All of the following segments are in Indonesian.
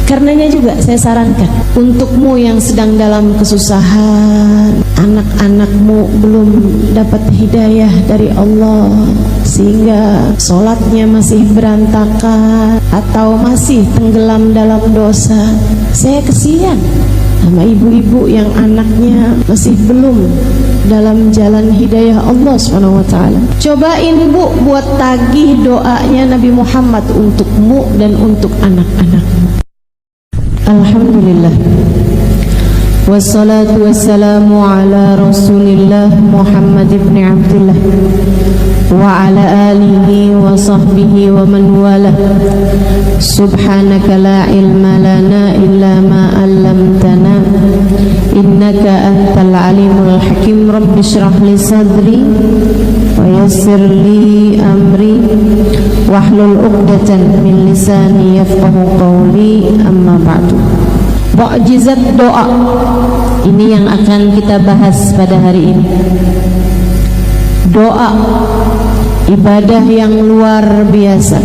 Karenanya juga saya sarankan untukmu yang sedang dalam kesusahan, anak-anakmu belum dapat hidayah dari Allah sehingga sholatnya masih berantakan atau masih tenggelam dalam dosa. Saya kesian sama ibu-ibu yang anaknya masih belum dalam jalan hidayah Allah SWT. Cobain Bu buat tagih doanya Nabi Muhammad untukmu dan untuk anak-anakmu. Alhamdulillah, wassalatu wassalamu ala Rasulillah Muhammad ibn Abdullah wa ala alihi wa sahbihi wa man wala. Subhanaka la ilma lana illa ma 'allamtana innaka antal alimul hakim. Rabbi shrah li sadri wa yassir li amri wahlul 'uqdatan min lisani yafqahu qawli. Amma ba'du. Mukjizat doa ini yang akan kita bahas pada hari ini. Doa ibadah yang luar biasa.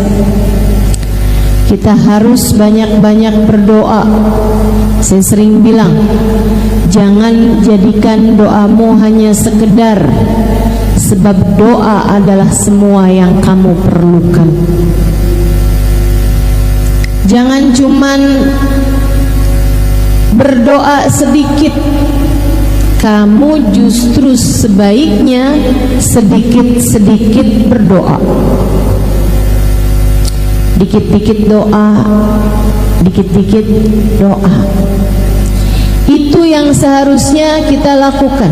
Kita harus banyak-banyak berdoa. Saya sering bilang, jangan jadikan doamu hanya sekedar, sebab doa adalah semua yang kamu perlukan. Jangan cuman berdoa sedikit. Kamu justru sebaiknya sedikit-sedikit berdoa. Dikit-dikit doa, dikit-dikit doa. Itu yang seharusnya kita lakukan.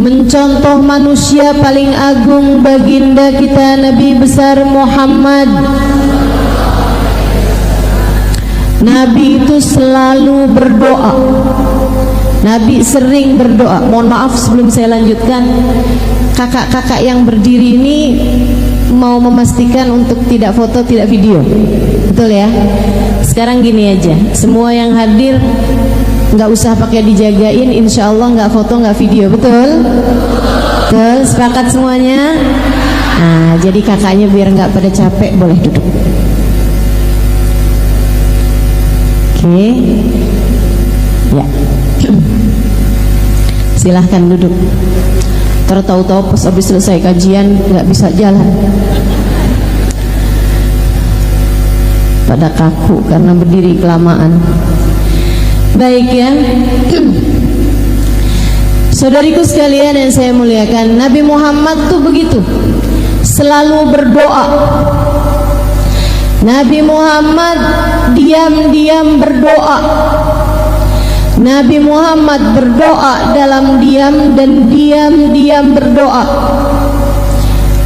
Mencontoh manusia paling agung, baginda kita Nabi besar Muhammad. Nabi itu selalu berdoa. Nabi sering berdoa. Mohon maaf sebelum saya lanjutkan, kakak-kakak yang berdiri ini mau memastikan untuk tidak foto, tidak video. Betul ya? Sekarang gini aja, semua yang hadir nggak usah pakai dijagain, insya Allah nggak foto, nggak video. Betul? Betul, sepakat semuanya? Nah, jadi kakaknya biar nggak pada capek, boleh duduk. Oke, ya, silahkan duduk. Tahu-tahu pas habis selesai kajian nggak bisa jalan, pada kaku karena berdiri kelamaan. Baik ya, saudariku sekalian yang saya muliakan, Nabi Muhammad tuh begitu, selalu berdoa. Nabi Muhammad diam-diam berdoa. Nabi Muhammad berdoa dalam diam dan diam-diam berdoa.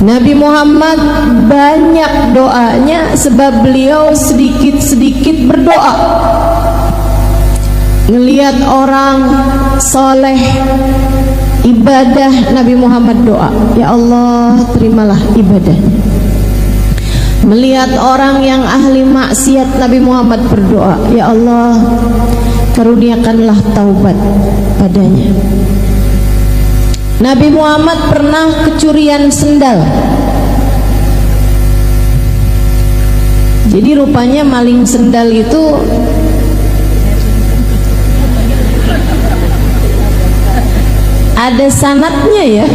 Nabi Muhammad banyak doanya sebab beliau sedikit-sedikit berdoa. Ngelihat orang soleh ibadah, Nabi Muhammad doa, ya Allah terimalah ibadahnya. Melihat orang yang ahli maksiat, Nabi Muhammad berdoa, ya Allah karuniakanlah taubat padanya. Nabi Muhammad pernah kecurian sendal. Jadi rupanya maling sendal itu ada sanadnya ya.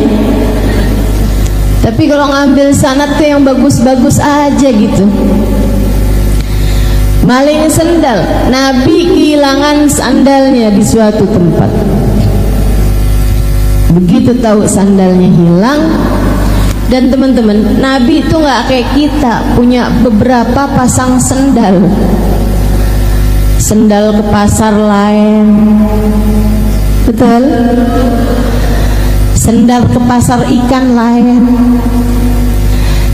Tapi kalau ngambil sanad tuh yang bagus-bagus aja gitu. Maling sendal, Nabi kehilangan sandalnya di suatu tempat. Begitu tahu sandalnya hilang, dan teman-teman, Nabi itu nggak kayak kita punya beberapa pasang sendal. Sendal ke pasar lain, betul? Sendal ke pasar ikan lain,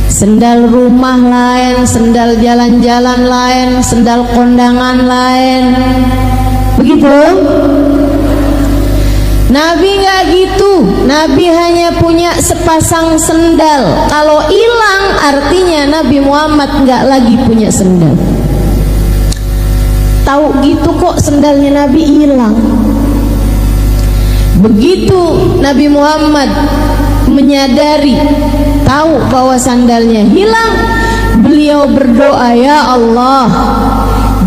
sendal rumah lain, sendal jalan-jalan lain, sendal kondangan lain. Begitu? Nabi nggak gitu. Nabi hanya punya sepasang sendal. Kalau hilang artinya Nabi Muhammad nggak lagi punya sendal. Tahu gitu kok sendalnya Nabi hilang. Begitu Nabi Muhammad menyadari, tahu bahwa sandalnya hilang, beliau berdoa, ya Allah,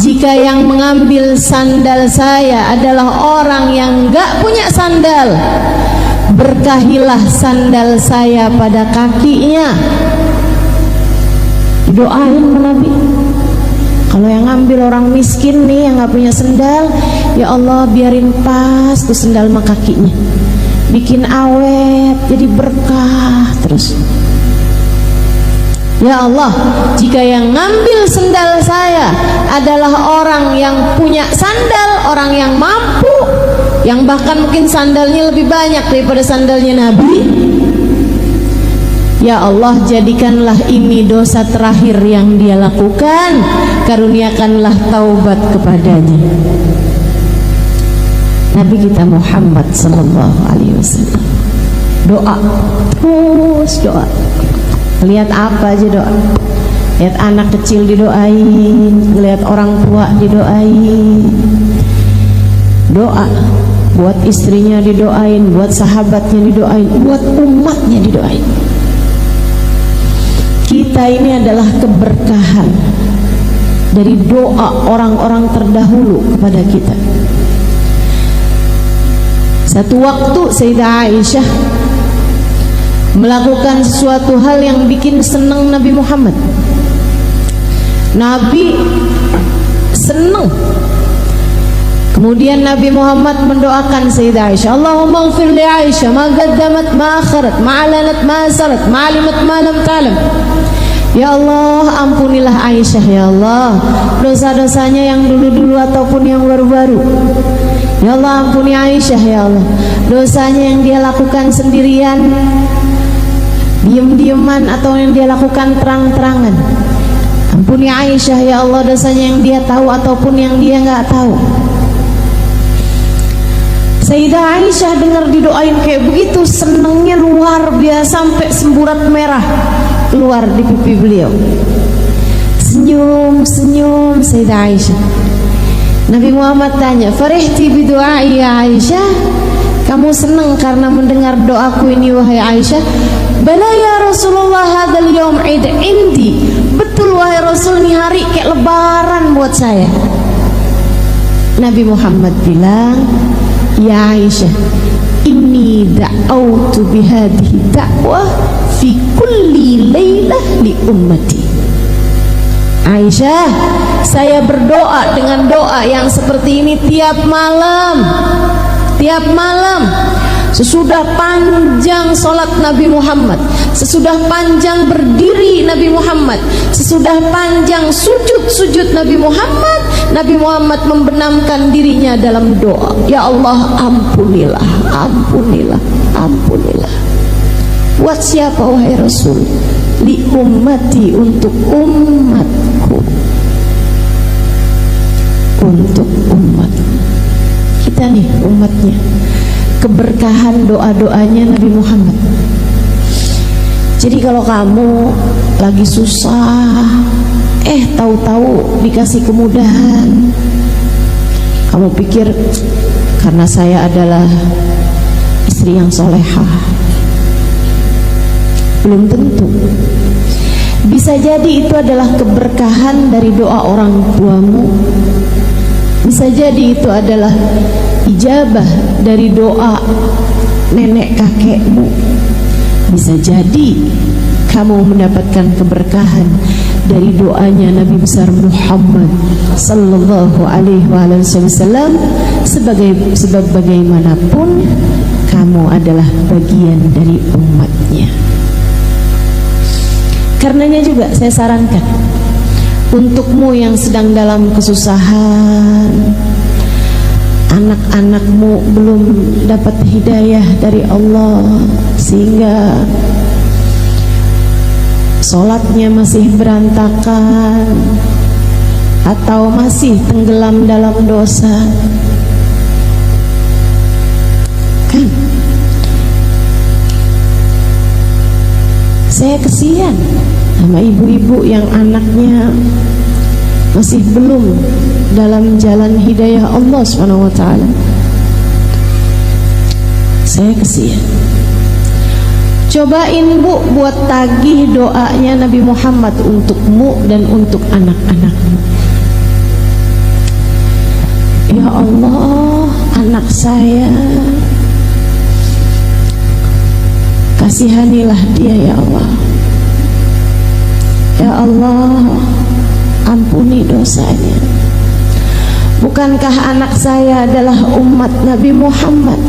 jika jika yang mengambil sandal saya adalah orang yang gak punya sandal, berkahilah sandal saya pada kakinya. Doain Nabi. Kalau yang ngambil orang miskin nih, yang gak punya sandal, ya Allah biarin pas tuh sandal sama kakinya, bikin awet, jadi berkah terus. Ya Allah, jika yang ngambil sandal saya adalah orang yang punya sandal, orang yang mampu, yang bahkan mungkin sandalnya lebih banyak daripada sandalnya Nabi, ya Allah jadikanlah ini dosa terakhir yang dia lakukan, karuniakanlah taubat kepadanya. Nabi kita Muhammad sallallahu alaihi wasallam doa, terus doa. Lihat apa aja doa. Lihat anak kecil didoain, lihat orang tua didoain. Doa buat istrinya didoain, buat sahabatnya didoain, buat umatnya didoain. Kita ini adalah keberkahan dari doa orang-orang terdahulu kepada kita. Satu waktu Sayyidah Aisyah melakukan sesuatu hal yang bikin senang Nabi Muhammad. Nabi senang. Kemudian Nabi Muhammad mendoakan Sayyidah Aisyah, Allahumma ighfir li Aisyah ma qaddamat ma akharat ma alanat ma asarat ma alimat ma lam ta'lam. Ya Allah, ampunilah Aisyah ya Allah, dosa-dosanya yang dulu-dulu ataupun yang baru-baru. Ya Allah, ampuni Aisyah ya Allah, dosanya yang dia lakukan sendirian, diam-diaman, atau yang dia lakukan terang-terangan. Ampuni Aisyah ya Allah, dosanya yang dia tahu ataupun yang dia nggak tahu. Sayyidah Aisyah dengar didoain kayak begitu, senangnya luar biasa, sampai semburat merah keluar di pipi beliau. Senyum Sayyidah Aisyah. Nabi Muhammad tanya, farihti bidu'ai ya Aisyah, kamu senang karena mendengar doaku ini wahai Aisyah? Bala ya Rasulullah, hadzal yaum id indi. Betul wahai Rasul, ini hari kayak lebaran buat saya. Nabi Muhammad bilang, ya Aisyah, inni da'autu bihadhihi da'wah fi kulli lailah li ummati. Aisyah, saya berdoa dengan doa yang seperti ini tiap malam. Tiap malam, sesudah panjang solat Nabi Muhammad, sesudah panjang berdiri Nabi Muhammad, sesudah panjang sujud Nabi Muhammad, Nabi Muhammad membenamkan dirinya dalam doa. Ya Allah, ampunilah, ampunilah, ampunilah. Buat siapa wahai Rasul? Li ummati, untuk umatku, untuk umat kita nih, umatnya. Keberkahan doa-doanya Nabi Muhammad. Jadi kalau kamu lagi susah, tahu-tahu dikasih kemudahan, kamu pikir karena saya adalah istri yang solehah. Belum tentu. Bisa jadi itu adalah keberkahan dari doa orang tuamu. Bisa jadi itu adalah ijabah dari doa nenek kakekmu. Bisa jadi kamu mendapatkan keberkahan dari doanya Nabi besar Muhammad sallallahu alaihi wasallam. Sebab bagaimanapun kamu adalah bagian dari umatnya. Karenanya juga saya sarankan untukmu yang sedang dalam kesusahan, anak-anakmu belum dapat hidayah dari Allah sehingga sholatnya masih berantakan atau masih tenggelam dalam dosa, kan saya kesian sama ibu-ibu yang anaknya masih belum dalam jalan hidayah Allah SWT. Saya kesian. Cobain Bu buat tagih doanya Nabi Muhammad untukmu dan untuk anak-anakmu. saya. Kasihanilah dia ya Allah. Ya Allah, ampuni dosanya. Bukankah anak saya adalah umat Nabi Muhammad?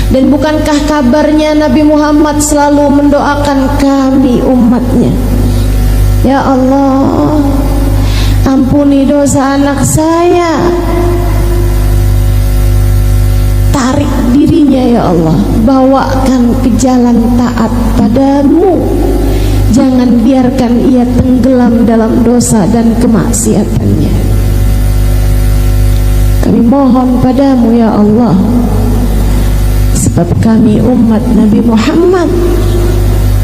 Dan bukankah kabarnya Nabi Muhammad selalu mendoakan kami umatnya? Ya Allah, ampuni dosa anak saya. Tarik dirinya ya Allah, bawakan ke jalan taat padamu. Jangan biarkan ia tenggelam dalam dosa dan kemaksiatannya. Kami mohon padamu ya Allah, sebab kami umat Nabi Muhammad.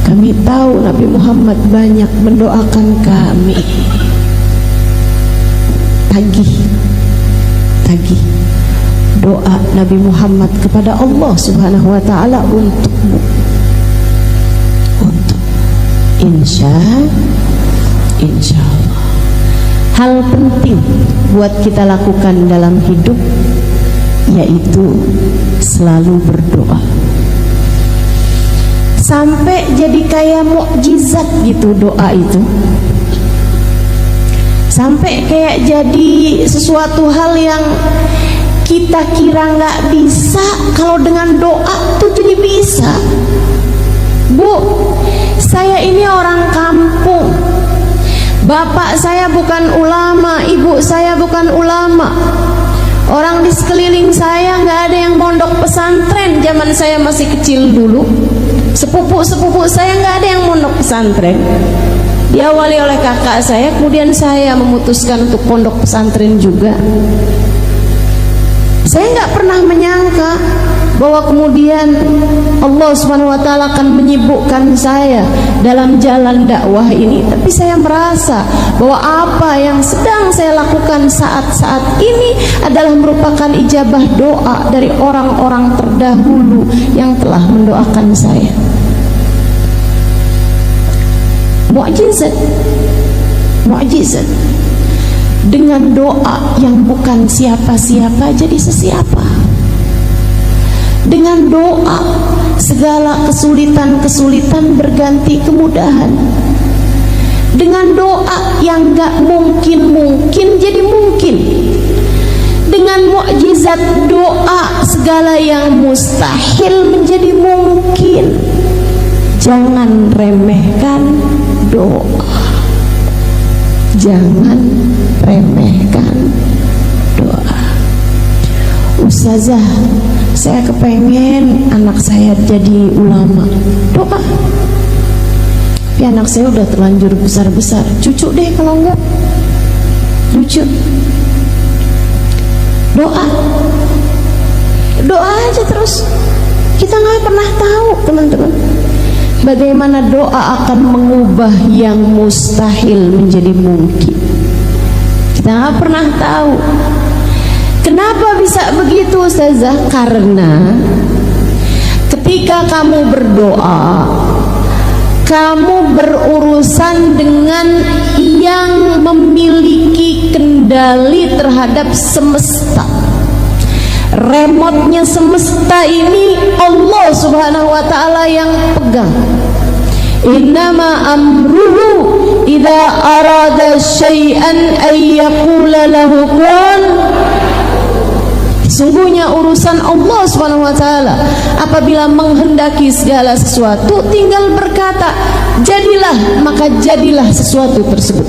Kami tahu Nabi Muhammad banyak mendoakan kami. Tagih doa Nabi Muhammad kepada Allah Subhanahu wa ta'ala untukmu, untuk insya Allah. Hal penting buat kita lakukan dalam hidup yaitu selalu berdoa, sampai jadi kayak mukjizat gitu doa itu, sampai kayak jadi sesuatu hal yang kita kira nggak bisa, kalau dengan doa tuh jadi bisa. Bu, saya ini orang kampung, bapak saya bukan ulama, ibu saya bukan ulama, orang di sekeliling saya nggak ada yang pondok pesantren. Zaman saya masih kecil dulu, sepupu saya nggak ada yang pondok pesantren. Diawali oleh kakak saya, kemudian saya memutuskan untuk pondok pesantren juga. Saya nggak pernah menyangka bahwa kemudian Allah Subhanahu wa ta'ala akan menyibukkan saya dalam jalan dakwah ini. Tapi saya merasa bahwa apa yang sedang saya lakukan saat-saat ini adalah merupakan ijabah doa dari orang-orang terdahulu yang telah mendoakan saya. Mukjizat. Dengan doa yang bukan siapa-siapa jadi sesiapa. Dengan doa segala kesulitan berganti kemudahan. Dengan doa yang gak mungkin jadi mungkin. Dengan mukjizat doa segala yang mustahil menjadi mungkin. Jangan remehkan doa. Jangan remehkan doa. Ustazah, saya kepengen anak saya jadi ulama. Doa. Tapi anak saya udah terlanjur besar-besar. Cucu deh kalau enggak. Cucu. Doa. Doa aja terus. Kita nggak pernah tahu, teman-teman, bagaimana doa akan mengubah yang mustahil menjadi mungkin. Kita nggak pernah tahu. Kenapa bisa begitu, Ustazah? Karena ketika kamu berdoa, kamu berurusan dengan yang memiliki kendali terhadap semesta. Remote-nya semesta ini Allah Subhanahu wa ta'ala yang pegang. Innama amruhu idza arada syai'an ay yaqula lahu kun. Sungguhnya urusan Allah Subhanahu wa ta'ala apabila menghendaki segala sesuatu tinggal berkata jadilah, maka jadilah sesuatu tersebut.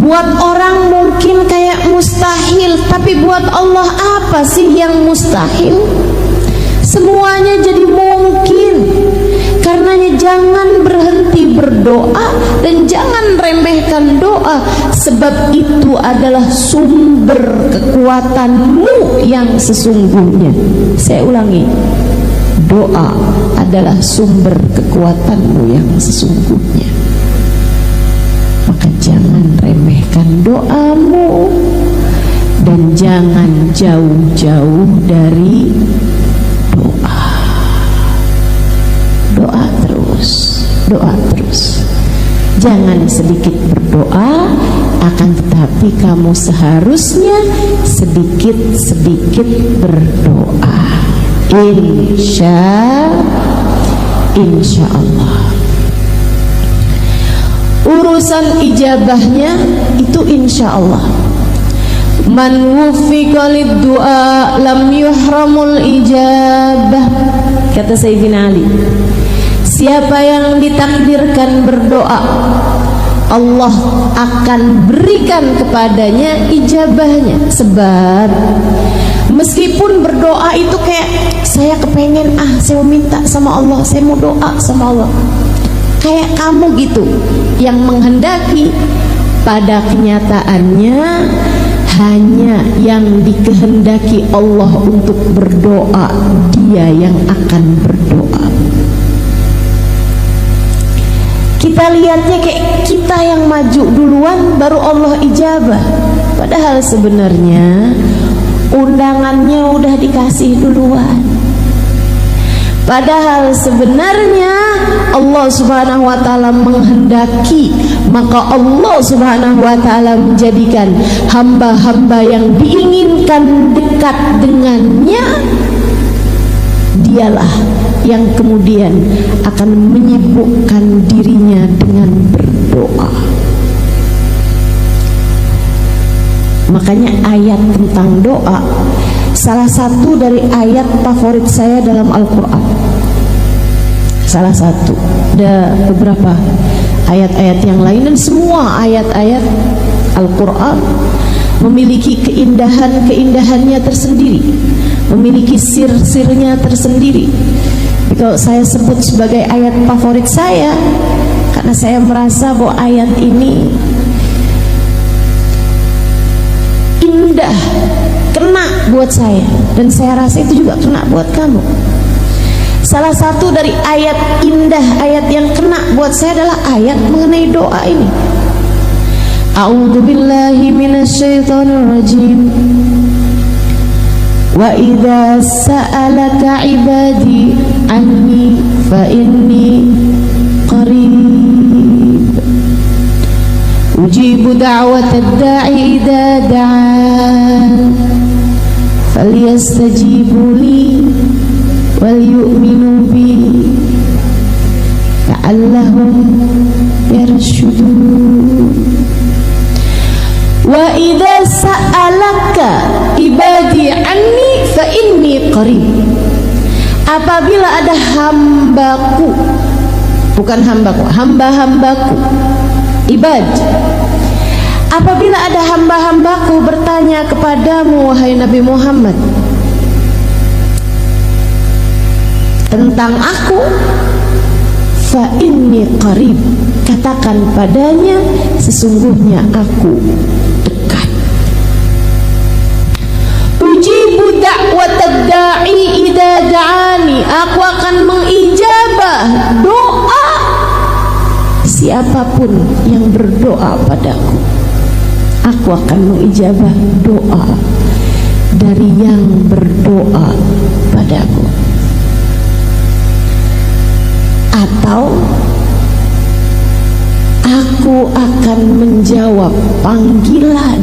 Buat orang mungkin kayak mustahil, tapi buat Allah apa sih yang mustahil? Semuanya jadi mungkin. Karenanya jangan berhenti berdoa dan jangan remehkan doa, sebab itu adalah sumber kekuatanmu yang sesungguhnya. Saya ulangi, doa adalah sumber kekuatanmu yang sesungguhnya. Maka jangan remehkan doamu dan jangan jauh-jauh dari doa. Doa terus. Jangan sedikit berdoa, akan tetapi kamu seharusnya sedikit-sedikit berdoa. Insya Allah. Urusan ijabahnya itu insya Allah. Man wufiqa lid-du'a lam yuhramul ijabah, kata Sayyidina Ali. Siapa yang ditakdirkan berdoa, Allah akan berikan kepadanya ijabahnya. Sebab meskipun berdoa itu kayak saya kepengen, saya mau minta sama Allah, saya mau doa sama Allah, kayak kamu gitu yang menghendaki, pada kenyataannya hanya yang dikehendaki Allah untuk berdoa, dia yang akan berdoa. Kita lihatnya kayak kita yang maju duluan baru Allah ijabah, padahal sebenarnya undangannya udah dikasih duluan. Padahal sebenarnya Allah Subhanahu wa ta'ala menghendaki, maka Allah Subhanahu wa ta'ala menjadikan hamba-hamba yang diinginkan dekat dengannya, dialah yang kemudian akan menyibukkan dirinya dengan berdoa. Makanya ayat tentang doa salah satu dari ayat favorit saya dalam Al-Quran. Salah satu, ada beberapa ayat-ayat yang lain, dan semua ayat-ayat Al-Quran memiliki keindahan-keindahannya tersendiri, memiliki sir-sirnya tersendiri. Kalau saya sebut sebagai ayat favorit saya, karena saya merasa bahwa ayat ini indah, kena buat saya, dan saya rasa itu juga kena buat kamu. Salah satu dari ayat indah, ayat yang kena buat saya adalah ayat mengenai doa ini. A'udzu billahi minasyaitonir rajim. Wa idza sa'alaka 'ibadi anni fa inni qarib ujibu da'watad da'i idza da'an falyastajibu li wal yu'minu bi la'allahum yarshudun. Wa idza sa'alaka ibadi anni fa inni qarib. Apabila ada hambaku, bukan hambaku, hamba-hambaku, ibad. Apabila ada hamba-hambaku bertanya kepadamu wahai Nabi Muhammad tentang aku, fa inni qarib, katakan padanya sesungguhnya aku dekat. Ujibu da'watad da'i idza da'ani, aku akan mengijabah doa siapapun yang berdoa padaku. Aku akan mengijabah doa dari yang berdoa padaku. Atau aku akan menjawab panggilan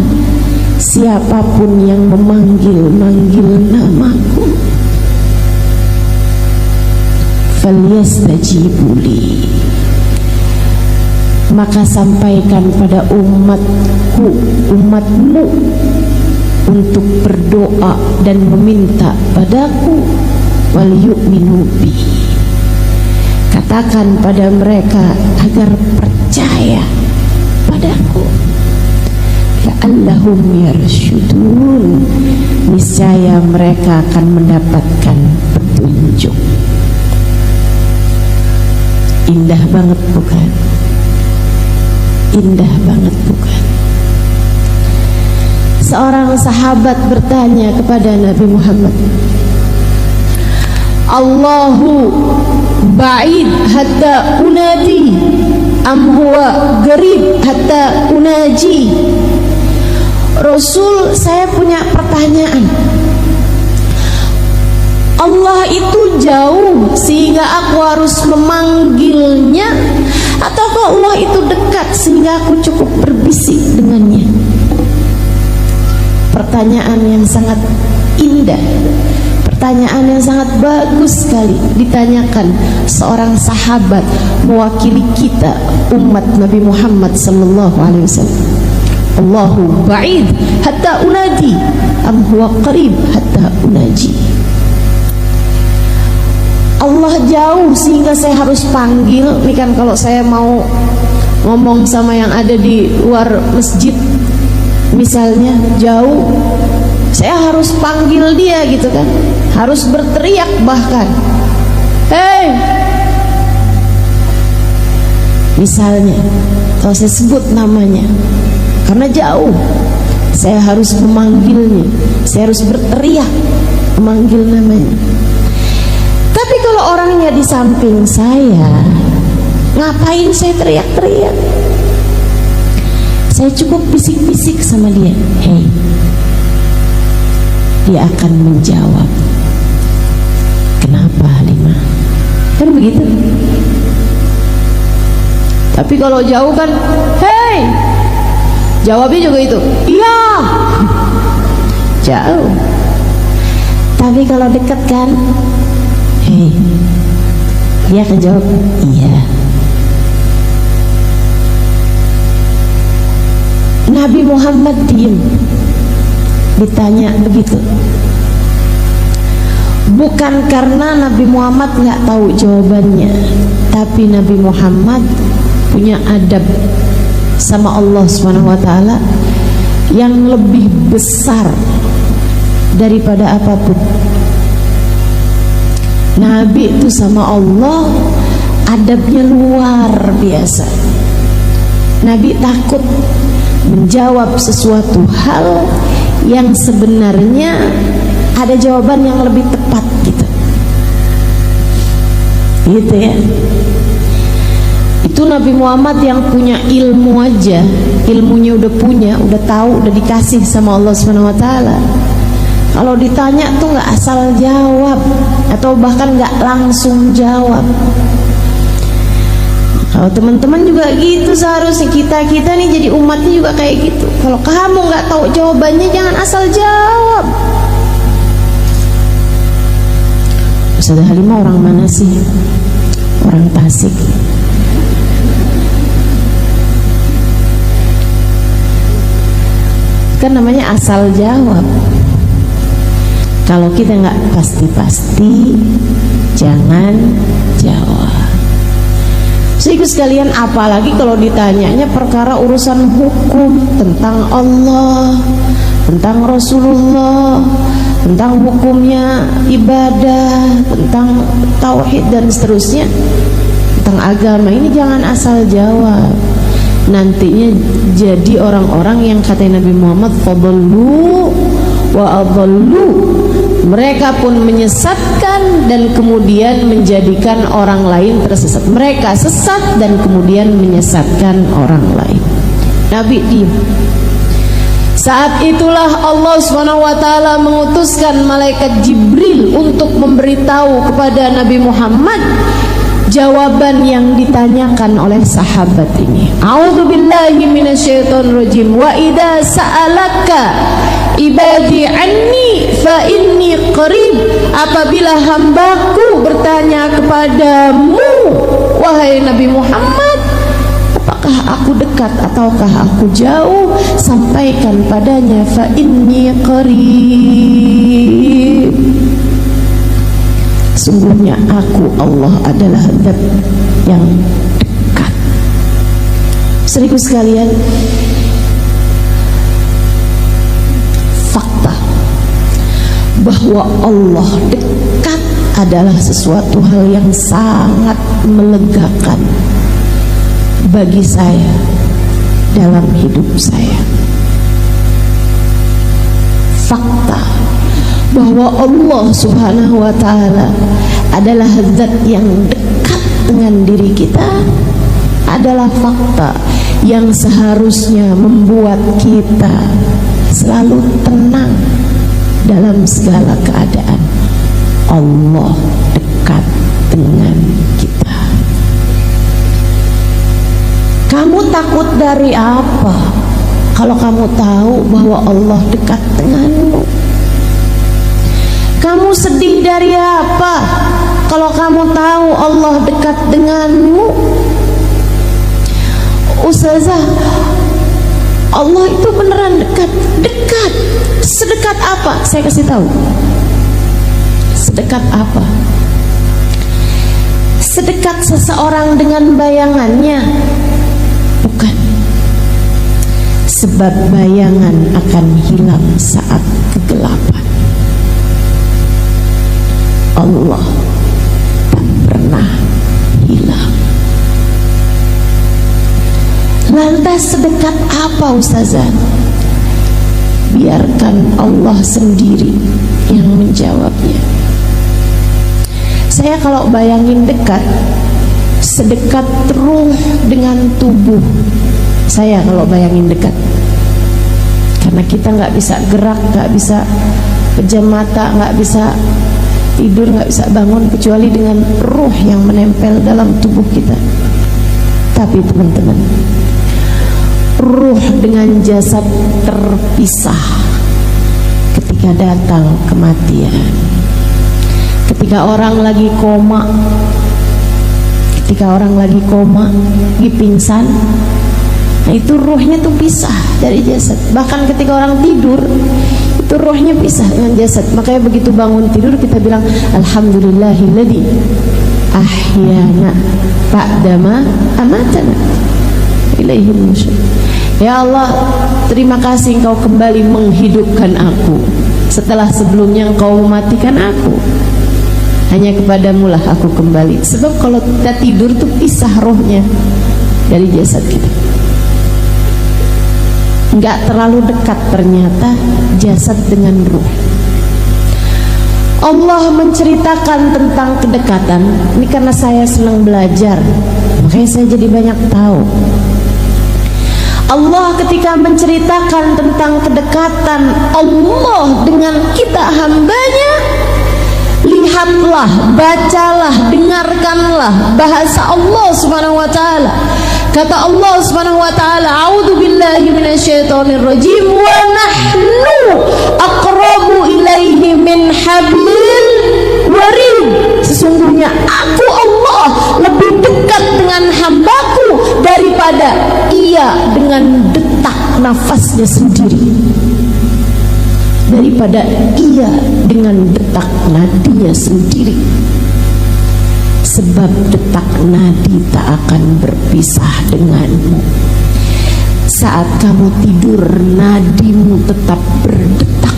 siapapun yang memanggil-manggil namaku. Falyastajibu li, maka sampaikan pada umatku, umatmu untuk berdoa dan meminta padaku. Wal yu'minu bi, katakan pada mereka agar percaya padaku. La'allahum yarshudun, niscaya mereka akan mendapatkan petunjuk. Indah banget bukan? Indah banget bukan? Seorang sahabat bertanya kepada Nabi Muhammad, Allahu ba'id hatta unadi am huwa garib hatta unaji. Rasul, saya punya pertanyaan. Allah itu jauh sehingga aku harus memanggilnya, ataukah Allah itu dekat sehingga aku cukup berbisik dengannya? pertanyaan yang sangat indah, pertanyaan yang sangat bagus sekali ditanyakan seorang sahabat mewakili kita umat Nabi Muhammad sallallahu alaihi wasallam. Allahu ba'id hatta unadi am huwa qarib hatta unaji. Allah jauh sehingga saya harus panggil. Ini kan kalau saya mau ngomong sama yang ada di luar masjid misalnya jauh, saya harus panggil dia gitu kan, harus berteriak bahkan, hei, misalnya kalau saya sebut namanya karena jauh, saya harus memanggilnya, saya harus berteriak memanggil namanya. Tapi kalau orangnya di samping saya, ngapain saya teriak-teriak? Saya cukup bisik-bisik sama dia, hei. Dia akan menjawab, kenapa Halimah? Kan begitu. Tapi kalau jauh kan, hei, jawabnya juga itu, iya. Jauh. Tapi kalau dekat kan, hei, dia akan jawab, iya. Nabi Muhammad diem, ditanya begitu. Bukan karena Nabi Muhammad nggak tahu jawabannya, tapi Nabi Muhammad punya adab sama Allah SWT yang lebih besar daripada apapun. Nabi itu sama Allah adabnya luar biasa. Nabi takut menjawab sesuatu hal yang sebenarnya ada jawaban yang lebih tepat gitu. Gitu ya. Itu Nabi Muhammad yang punya ilmu aja, ilmunya udah punya, udah tahu, udah dikasih sama Allah SWT. Kalau ditanya tuh nggak asal jawab, atau bahkan nggak langsung jawab. Kalau teman-teman juga gitu, seharusnya kita nih jadi umatnya juga kayak gitu. Kalau kamu nggak tahu jawabannya, jangan asal jawab. Ustazah Halimah orang mana sih? Orang Tasik. Kan namanya asal jawab. Kalau kita nggak pasti-pasti, jangan jawab. Sehingga sekalian, apalagi kalau ditanyanya perkara urusan hukum tentang Allah, tentang Rasulullah, tentang hukumnya ibadah, tentang tauhid dan seterusnya, tentang agama, ini jangan asal jawab. Nantinya jadi orang-orang yang kata Nabi Muhammad, fadallu wa adallu. Mereka pun menyesatkan dan kemudian menjadikan orang lain tersesat. Mereka sesat dan kemudian menyesatkan orang lain. Nabi diam. Saat itulah Allah SWT mengutuskan malaikat Jibril untuk memberitahu kepada Nabi Muhammad jawaban yang ditanyakan oleh sahabat ini. A'udzubillahi minasyaitonirrajim. Wa idza sa'alaka ibadi anni fa inni qarib. Apabila hambaku bertanya kepadamu, wahai Nabi Muhammad, apakah aku dekat ataukah aku jauh, sampaikan padanya fa inni qarib. Sungguhnya aku Allah adalah zat yang dekat. Saudaraku sekalian, fakta bahwa Allah dekat adalah sesuatu hal yang sangat melegakan bagi saya dalam hidup saya. Fakta bahwa Allah Subhanahu wa ta'ala adalah zat yang dekat dengan diri kita adalah fakta yang seharusnya membuat kita selalu tenang dalam segala keadaan. Allah dekat dengan kita. Kamu takut dari apa? kalau kamu tahu bahwa Allah dekat denganmu? Kamu sedih dari apa kalau kamu tahu Allah dekat denganmu? Ustazah, Allah itu beneran dekat. Dekat. Sedekat apa? Saya kasih tahu. Sedekat apa? Sedekat seseorang dengan bayangannya? Bukan. Sebab bayangan akan hilang saat kegelapan. Allah tak pernah hilang. Lantas sedekat apa Ustazah? Biarkan Allah sendiri yang menjawabnya. Saya kalau bayangin dekat, sedekat ruh dengan tubuh. Saya kalau bayangin dekat, karena kita nggak bisa gerak, nggak bisa pejam mata, nggak bisa tidur, nggak bisa bangun kecuali dengan ruh yang menempel dalam tubuh kita. Tapi teman-teman, ruh dengan jasad terpisah ketika datang kematian. Ketika orang lagi koma, lagi pingsan, nah itu ruhnya tuh pisah dari jasad. Bahkan ketika orang tidur, itu ruhnya pisah dengan jasad. Makanya begitu bangun tidur kita bilang alhamdulillahilladzi ahyana ba'dama amatana ilaihil nusyur. Ya Allah, terima kasih Engkau kembali menghidupkan aku setelah sebelumnya Engkau mematikan aku. Hanya kepadamu lah aku kembali. Sebab kalau kita tidur tuh pisah rohnya dari jasad kita. Enggak terlalu dekat ternyata jasad dengan ruh. Allah menceritakan tentang kedekatan. Ini karena saya senang belajar, makanya saya jadi banyak tahu. Allah ketika menceritakan tentang kedekatan Allah dengan kita hambanya, lihatlah, bacalah, dengarkanlah bahasa Allah Subhanahu wa taala. Kata Allah Subhanahu wa taala, "A'udzu billahi minasyaitonir rajim wa nahnu aqrabu ilaihi min hablil warid." Sesungguhnya aku Allah lebih dekat dengan hambaku daripada ia dengan detak nafasnya sendiri, daripada ia dengan detak nadinya sendiri. Sebab detak nadi tak akan berpisah denganmu. Saat kamu tidur, nadimu tetap berdetak.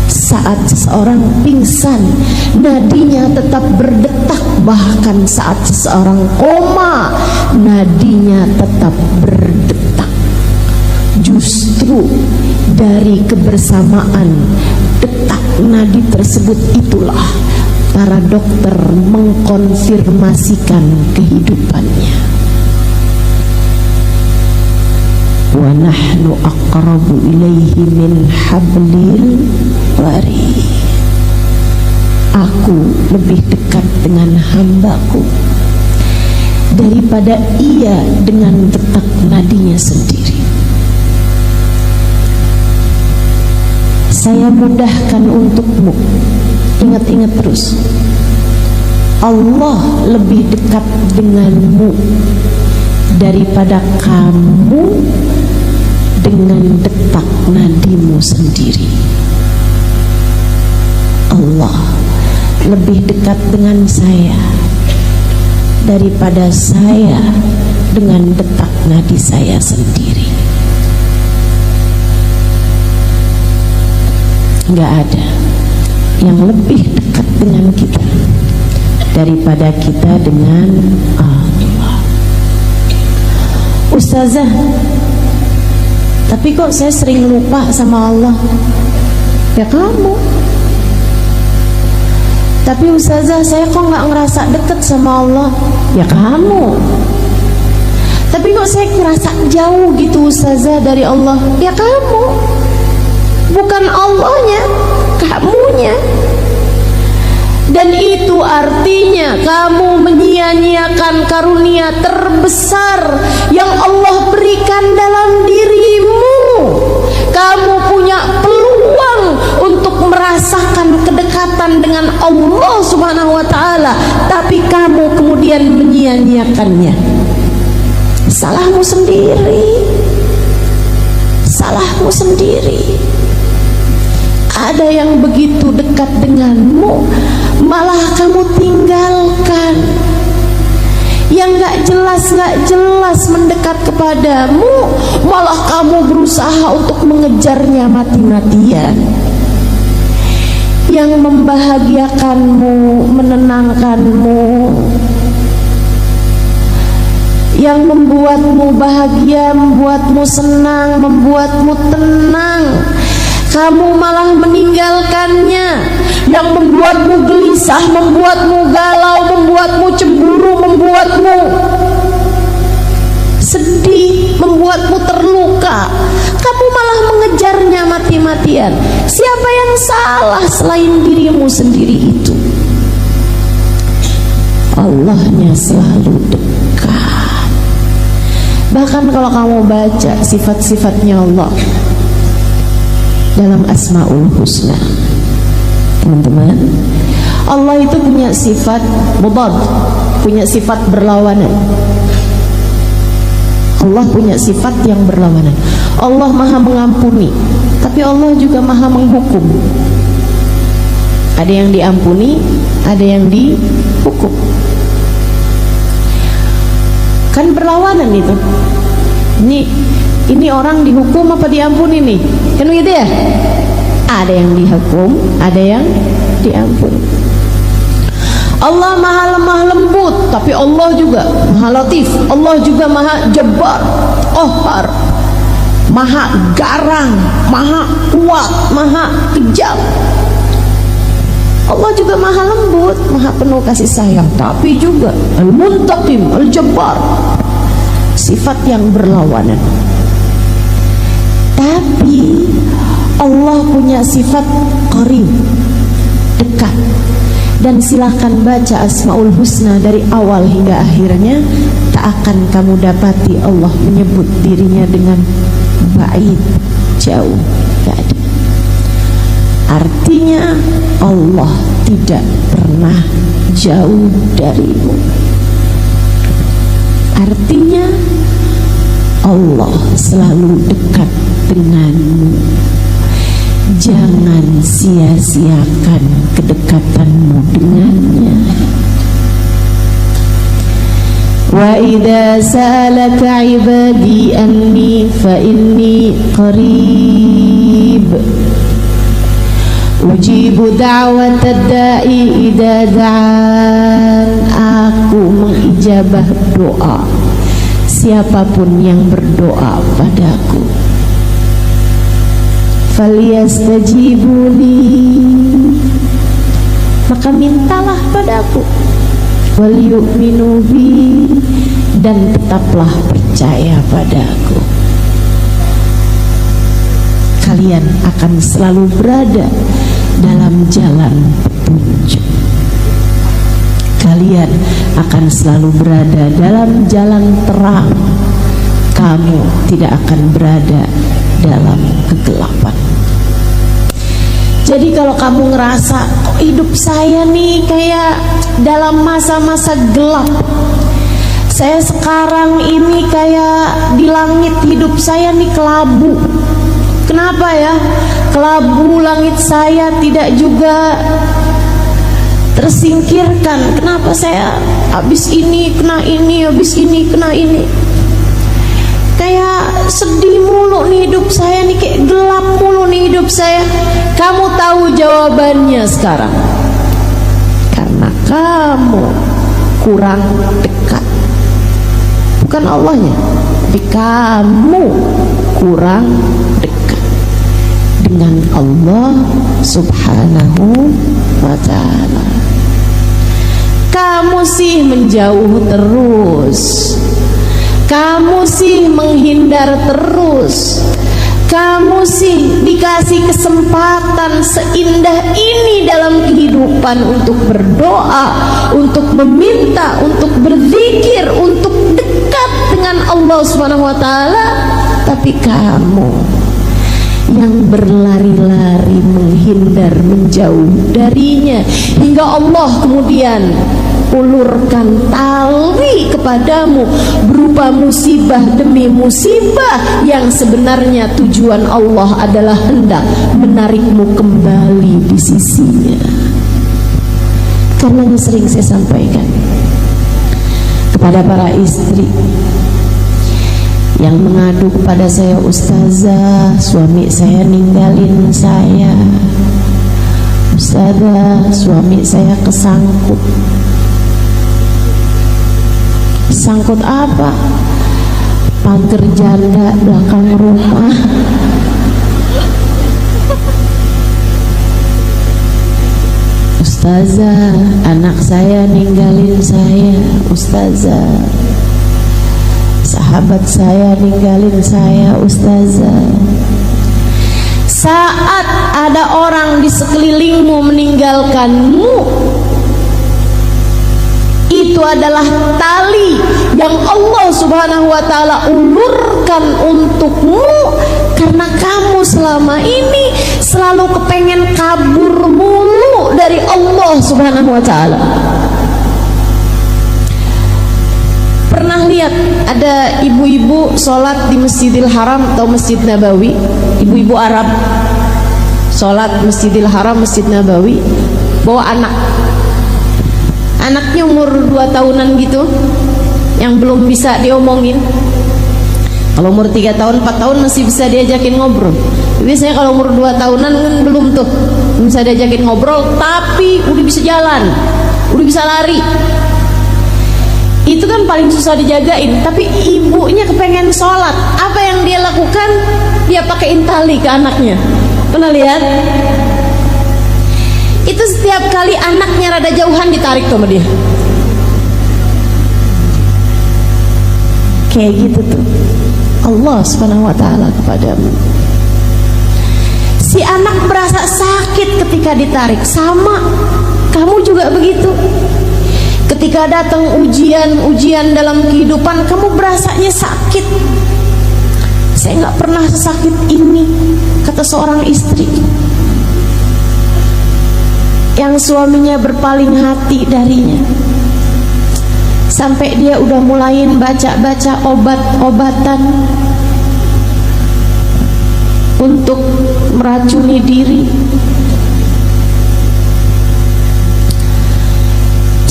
Saat seseorang pingsan, nadinya tetap berdetak. Bahkan saat seseorang koma, nadinya tetap berdetak. Justru dari kebersamaan detak nadi tersebut itulah para dokter mengkonfirmasikan kehidupannya. Wa nahnu aqrabu ilaihi min hablil warid. Aku lebih dekat dengan hambaku daripada ia dengan detak nadinya sendiri. Saya mudahkan untukmu, ingat-ingat terus, Allah lebih dekat denganmu daripada kamu dengan detak nadimu sendiri. Allah lebih dekat dengan saya daripada saya dengan detak nadi saya sendiri. Enggak ada yang lebih dekat dengan kita daripada kita dengan Allah. Ustazah, tapi kok saya sering lupa sama Allah? Ya kamu. Tapi Ustazah, saya kok nggak ngerasa deket sama Allah? Ya kamu. Tapi kok saya ngerasa jauh gitu Ustazah dari Allah? Ya kamu. Bukan Allahnya, kamunya. Dan itu artinya kamu menyia-nyiakan karunia terbesar yang Allah berikan dalam diri dengan Allah Subhanahu wa taala, tapi kamu kemudian menyia-nyiakannya. Salahmu sendiri. Salahmu sendiri. Ada yang begitu dekat denganmu, malah kamu tinggalkan. Yang gak jelas mendekat kepadamu, malah kamu berusaha untuk mengejarnya mati-matian. Yang membahagiakanmu, menenangkanmu, yang membuatmu bahagia, membuatmu senang, membuatmu tenang, kamu malah meninggalkannya. Yang membuatmu gelisah, membuatmu galau, membuatmu cemburu, membuatmu sedih, membuatmu terluka, kamu malah mengejarnya mati-matian. Siapa yang salah selain dirimu sendiri itu? Allahnya selalu dekat. Bahkan kalau kamu baca sifat-sifatnya Allah dalam Asmaul Husna, teman-teman, Allah itu punya sifat mudad, punya sifat berlawanan. Allah punya sifat yang berlawanan. Allah maha mengampuni, tapi Allah juga maha menghukum. Ada yang diampuni, ada yang dihukum. Kan berlawanan itu. Ini orang dihukum apa diampuni nih? Kan begitu ya? Ada yang dihukum, ada yang diampuni. Allah maha lemah lembut, tapi Allah juga maha latif. Allah juga maha jabbar, qahar, maha garang, maha kuat, maha kejam. Allah juga maha lembut, maha penuh kasih sayang, tapi juga al-muntaqim, al-jabbar, sifat yang berlawanan. Tapi Allah punya sifat qarib, dekat. Dan silakan baca Asmaul Husna dari awal hingga akhirnya, tak akan kamu dapati Allah menyebut dirinya dengan ba'id, jauh, gak ada. Artinya Allah tidak pernah jauh darimu. Artinya Allah selalu dekat denganmu. Jangan sia-siakan kedekatanmu dengannya. Wa idza sa'alaka 'ibadi anni fa inni qarib ujibu da'watad da'i idza da'an. Aku mengijabah doa siapapun yang berdoa padaku. Falyastajibuli, maka mintalah padaku. Wal yu'minu bi, dan tetaplah percaya padaku. Kalian akan selalu berada dalam jalan petunjuk. Kalian akan selalu berada dalam jalan terang. Kamu tidak akan berada dalam kegelapan. Jadi kalau kamu ngerasa kok hidup saya nih kayak dalam masa-masa gelap, saya sekarang ini kayak di langit hidup saya nih kelabu. Kenapa ya? Kelabu langit saya tidak juga tersingkirkan. Kenapa saya habis ini kena ini, habis ini kena ini? Kayak sedih mulu nih hidup saya nih, kayak gelap mulu nih hidup saya. Kamu tahu jawabannya sekarang, karena kamu kurang dekat. Bukan Allahnya, tapi kamu kurang dekat dengan Allah Subhanahu wa ta'ala. Kamu sih menjauh terus, kamu sih menghindar terus, kamu sih dikasih kesempatan seindah ini dalam kehidupan untuk berdoa, untuk meminta, untuk berzikir, untuk dekat dengan Allah Subhanahu wa ta'ala. Tapi kamu yang berlari-lari menghindar menjauh darinya, hingga Allah kemudian ulurkan tali kepadamu berupa musibah demi musibah yang sebenarnya tujuan Allah adalah hendak menarikmu kembali di sisinya. Karena sering saya sampaikan kepada para istri yang mengadu kepada saya, Ustazah, suami saya ninggalin saya, Ustazah, suami saya kesangkut. Sangkut apa? Pagar janda belakang rumah. Ustazah, anak saya ninggalin saya, Ustazah. Sahabat saya ninggalin saya, Ustazah. Saat ada orang di sekelilingmu meninggalkanmu, itu adalah tali yang Allah Subhanahu wa ta'ala ulurkan untukmu, karena kamu selama ini selalu kepengen kabur mulu dari Allah Subhanahu wa ta'ala. Pernah lihat ada ibu-ibu sholat di Masjidil Haram atau Masjid Nabawi, ibu-ibu Arab sholat Masjidil Haram, Masjid Nabawi, bawa anaknya umur 2 tahunan gitu, yang belum bisa diomongin. Kalau umur 3 tahun, 4 tahun masih bisa diajakin ngobrol. Biasanya kalau umur 2 tahunan kan belum tuh bisa diajakin ngobrol, tapi udah bisa jalan, udah bisa lari. Itu kan paling susah dijagain. Tapi ibunya kepengen sholat, apa yang dia lakukan? Dia pakein tali ke anaknya. Pernah lihat? Itu setiap kali anaknya rada jauhan ditarik sama dia. Kayak gitu tuh Allah Subhanahu wa ta'ala kepadamu. Si anak berasa sakit ketika ditarik, sama kamu juga begitu. Ketika datang ujian dalam kehidupan, kamu berasanya sakit. Saya nggak pernah sesakit ini, kata seorang istri yang suaminya berpaling hati darinya, sampai dia udah mulain baca-baca obat-obatan untuk meracuni diri.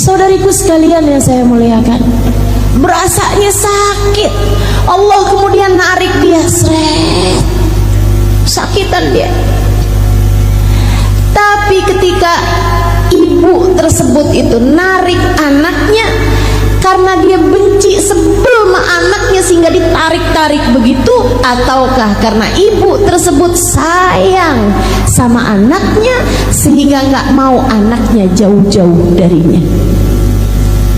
Saudariku sekalian yang saya muliakan, berasanya sakit, Allah kemudian narik dia, seret, sakitan dia. Tapi ketika ibu tersebut itu narik anaknya, karena dia benci, sebel sama anaknya sehingga ditarik-tarik begitu, ataukah karena ibu tersebut sayang sama anaknya sehingga nggak mau anaknya jauh-jauh darinya?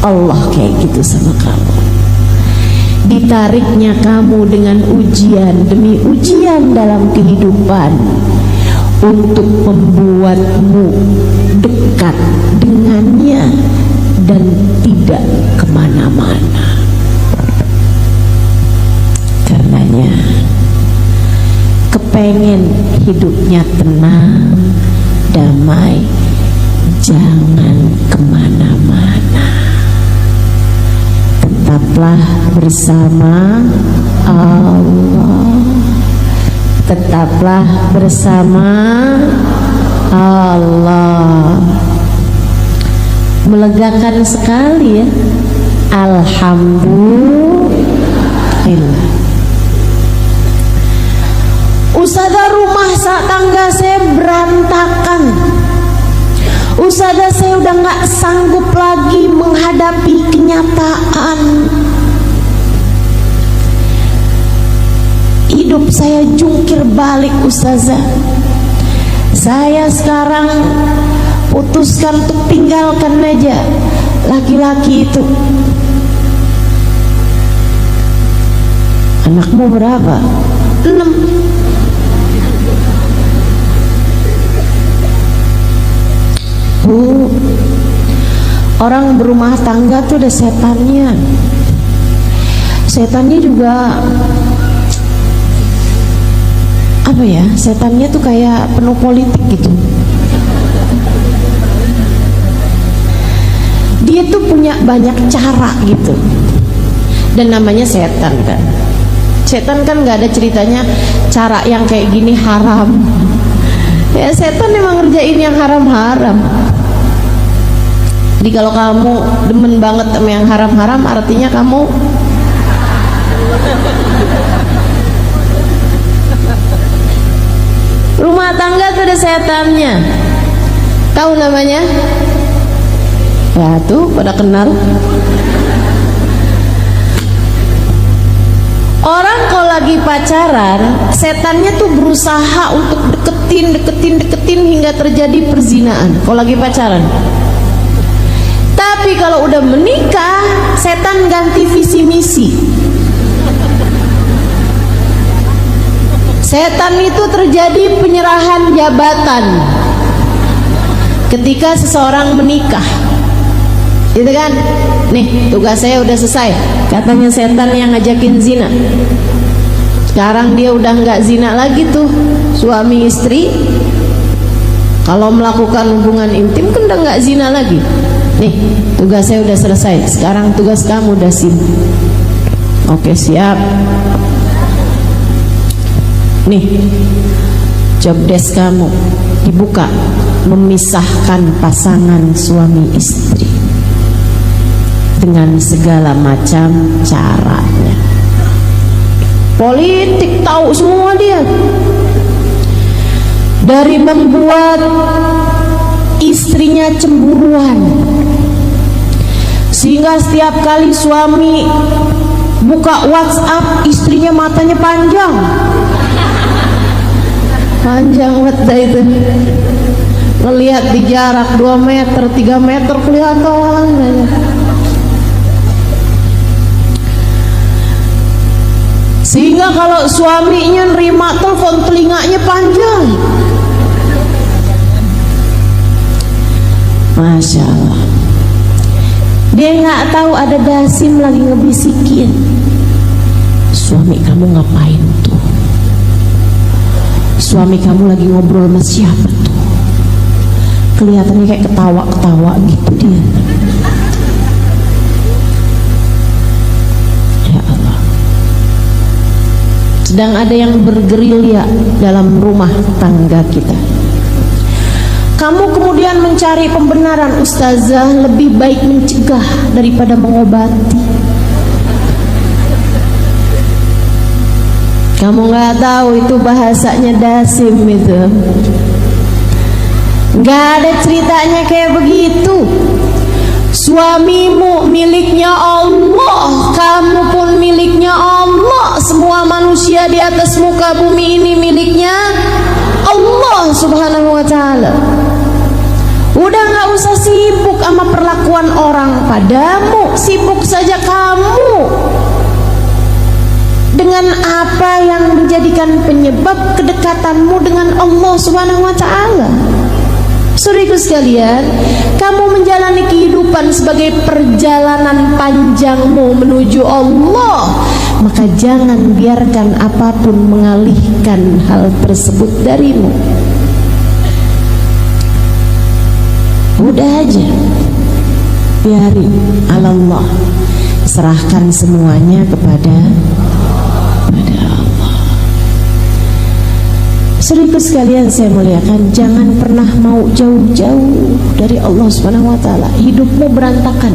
Allah kayak gitu sama kamu. Ditariknya kamu dengan ujian demi ujian dalam kehidupan untuk membuatmu dekat dengannya dan tidak kemana-mana. Karenanya kepengen hidupnya tenang, damai, jangan kemana-mana. Tetaplah bersama Allah. Tetaplah bersama Allah. Melegakan sekali ya. Alhamdulillah. Ustazah, rumah tangga saya berantakan. Ustazah, saya udah gak sanggup lagi menghadapi kenyataan. Hidup saya jungkir balik, Ustazah. Saya sekarang putuskan untuk tinggalkan aja laki-laki itu. Anakmu berapa? 6. Bu, orang berumah tangga tuh ada setannya. Setannya juga apa ya, setannya tuh kayak penuh politik gitu. Dia tuh punya banyak cara gitu. Dan namanya setan kan. Setan kan nggak ada ceritanya cara yang kayak gini haram. Ya setan emang ngerjain yang haram-haram. Jadi kalau kamu demen banget sama yang haram-haram, artinya kamu rumah tangga tuh ada setannya. Tahu namanya? Ya tuh pada kenal. Orang kalau lagi pacaran, setannya tuh berusaha untuk deketin hingga terjadi perzinaan kalau lagi pacaran. Tapi kalau udah menikah, setan ganti visi misi. Setan itu terjadi penyerahan jabatan ketika seseorang menikah. Gitu kan? Nih, tugas saya udah selesai. Katanya setan yang ngajakin zina. Sekarang dia udah nggak zina lagi tuh, suami istri. Kalau melakukan hubungan intim kan udah nggak zina lagi. Nih, tugas saya udah selesai. Sekarang tugas kamu udah zina. Oke, siap. Nih, job desk kamu dibuka, memisahkan pasangan suami istri dengan segala macam caranya. Politik tahu semua dia. Dari membuat istrinya cemburuan, sehingga setiap kali suami buka WhatsApp, istrinya matanya panjang banget itu. Ngelihat di jarak 2 meter, 3 meter kelihatan. Sehingga kalau suaminya nerima telepon, telinganya panjang. Masya Allah. Dia nggak tahu ada Dasim lagi ngebisikin, suami kamu ngapain tuh? Suami kamu lagi ngobrol sama siapa tuh? Kelihatannya kayak ketawa-ketawa gitu dia. Sedang ada yang bergerilya dalam rumah tangga kita. Kamu kemudian mencari pembenaran, ustazah, lebih baik mencegah daripada mengobati. Kamu nggak tahu itu bahasanya Dasim itu. Nggak ada ceritanya kayak begitu. Suamimu miliknya Allah, kamu pun miliknya Allah. Semua manusia di atas muka bumi ini miliknya Allah Subhanahu wa ta'ala. Udah gak usah sibuk sama perlakuan orang padamu, sibuk saja kamu dengan apa yang menjadikan penyebab kedekatanmu dengan Allah Subhanahu wa ta'ala. Saudaraku sekalian, kamu menjalani kehidupan sebagai perjalanan panjangmu menuju Allah, maka jangan biarkan apapun mengalihkan hal tersebut darimu. Udah aja, biarin Allah, serahkan semuanya kepada Allah. Saudaraku sekalian saya muliakan, jangan pernah mau jauh-jauh dari Allah Subhanahu wa ta'ala. Hidupmu berantakan.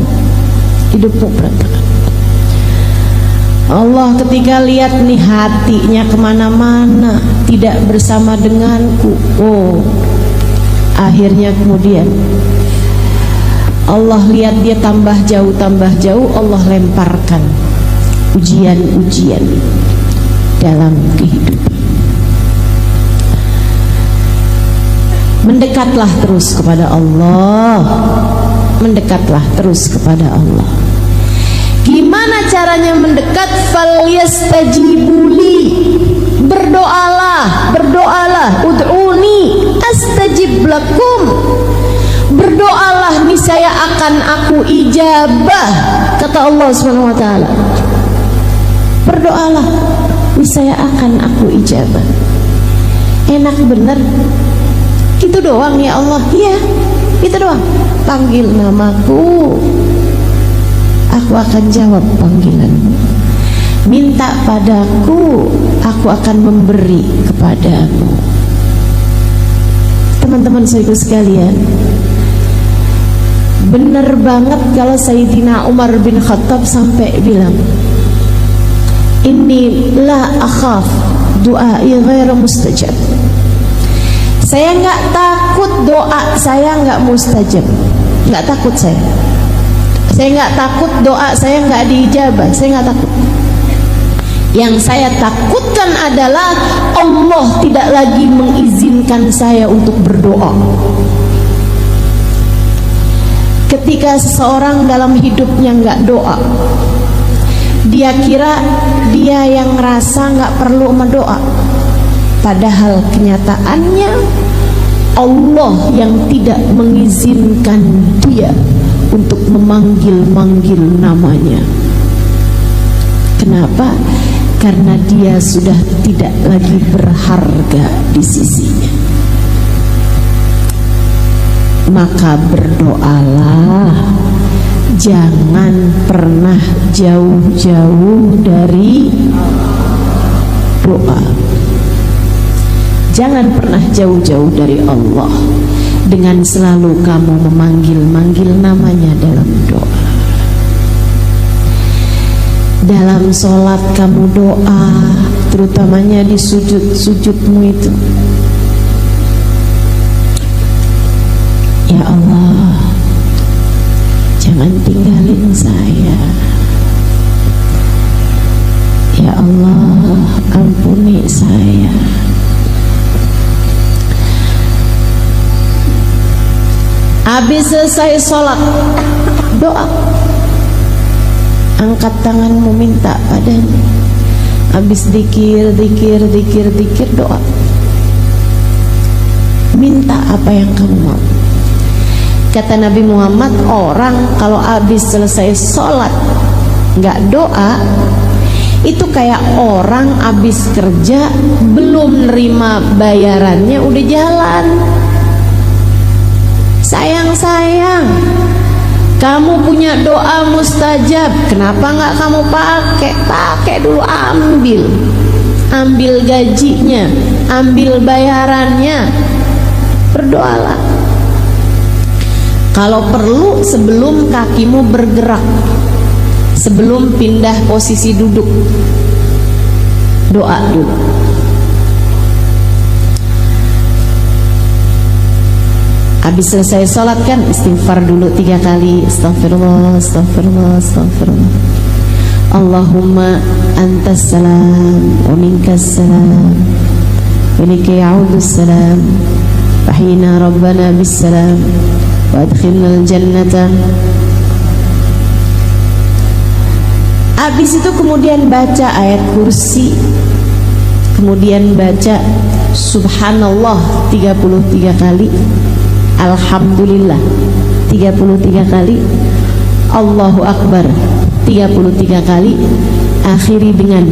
Allah ketika lihat nih hatinya kemana-mana, tidak bersama denganku. Oh, akhirnya kemudian Allah lihat dia tambah jauh, Allah lemparkan ujian-ujian dalam kehidupan. Mendekatlah terus kepada Allah. Mendekatlah terus kepada Allah. Gimana caranya mendekat? Falyastajibuli. Berdoalah, ud'uni astajib lakum. Berdoalah, niscaya akan aku ijabah, kata Allah Subhanahu wa ta'ala. Berdoalah, niscaya akan aku ijabah. Enak bener. Itu doang ya Allah. Iya, itu doang. Panggil namaku, aku akan jawab panggilanmu. Minta padaku, aku akan memberi kepadamu. Teman-teman saudara sekalian, bener banget kalau Sayyidina Umar bin Khattab sampai bilang, inni la akhaf du'ai ghairu mustajab. Saya nggak takut doa saya nggak mustajab, nggak takut saya. Saya nggak takut doa saya nggak diijabah, saya nggak takut. Yang saya takutkan adalah Allah tidak lagi mengizinkan saya untuk berdoa. Ketika seseorang dalam hidupnya nggak doa, dia kira dia yang ngerasa nggak perlu mendoa. Padahal kenyataannya Allah yang tidak mengizinkan dia untuk memanggil-manggil namanya. Kenapa? Karena dia sudah tidak lagi berharga di sisinya. Maka berdoalah, jangan pernah jauh-jauh dari doa. Jangan pernah jauh-jauh dari Allah dengan selalu kamu memanggil-manggil namanya dalam doa. Dalam sholat kamu doa, terutamanya di sujud-sujudmu itu. Ya Allah, jangan tinggalin saya. Ya Allah, ampuni saya. Habis selesai sholat, doa. Angkat tanganmu minta padanya. Habis zikir, doa. Minta apa yang kamu mau. Kata Nabi Muhammad, orang kalau habis selesai sholat nggak doa, itu kayak orang habis kerja belum nerima bayarannya udah jalan. Sayang, kamu punya doa mustajab, kenapa nggak kamu pakai? Pakai dulu, ambil gajinya, ambil bayarannya, berdoalah. Kalau perlu sebelum kakimu bergerak, sebelum pindah posisi duduk, doa dulu. Habis selesai sholat kan istighfar dulu 3 kali. Astaghfirullah, astaghfirullah, astaghfirullah. Allahumma antas salam wa minkas salam wa ilika ya'udus salam fahina rabbana bis salam wa adkhilnal jannata. Habis itu kemudian baca ayat kursi, kemudian baca subhanallah 33 kali, alhamdulillah 33 kali, Allahu Akbar 33 kali, akhiri dengan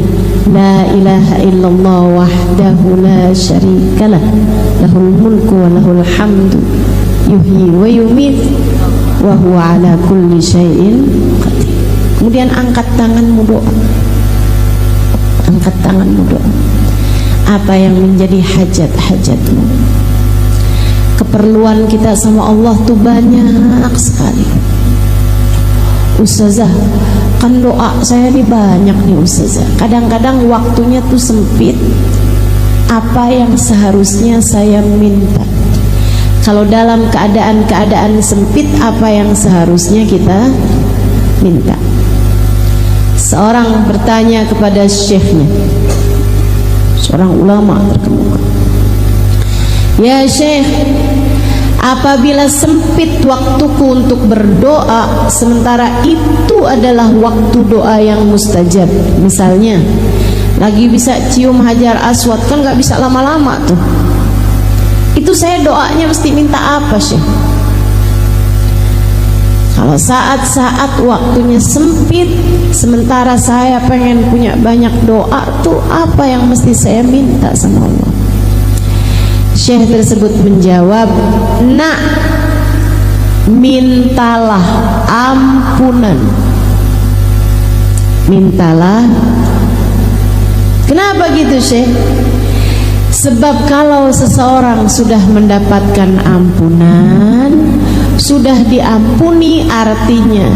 la ilaha illallah wahdahu la syarikalah lahul mulku wa lahul hamdu yuhyi wa yumit wa huwa ala kulli syai'in qadir. Kemudian angkat tanganmu doa. Angkat tanganmu doa. Apa yang menjadi hajat-hajatmu? Keperluan kita sama Allah tuh banyak sekali. Ustazah, kan doa saya ini banyak nih Ustazah. Kadang-kadang waktunya tuh sempit. Apa yang seharusnya saya minta? Kalau dalam keadaan sempit, apa yang seharusnya kita minta? Seorang bertanya kepada syekhnya, seorang ulama terkemuka, ya Syekh, apabila sempit waktuku untuk berdoa, sementara itu adalah waktu doa yang mustajab. Misalnya lagi bisa cium hajar aswad, kan gak bisa lama-lama tuh. Itu saya doanya mesti minta apa Syekh? Kalau saat-saat waktunya sempit, sementara saya pengen punya banyak doa, tuh apa yang mesti saya minta sama Allah? Syekh tersebut menjawab, nak, mintalah ampunan. Mintalah. Kenapa gitu, Syekh? Sebab kalau seseorang sudah mendapatkan ampunan, sudah diampuni, artinya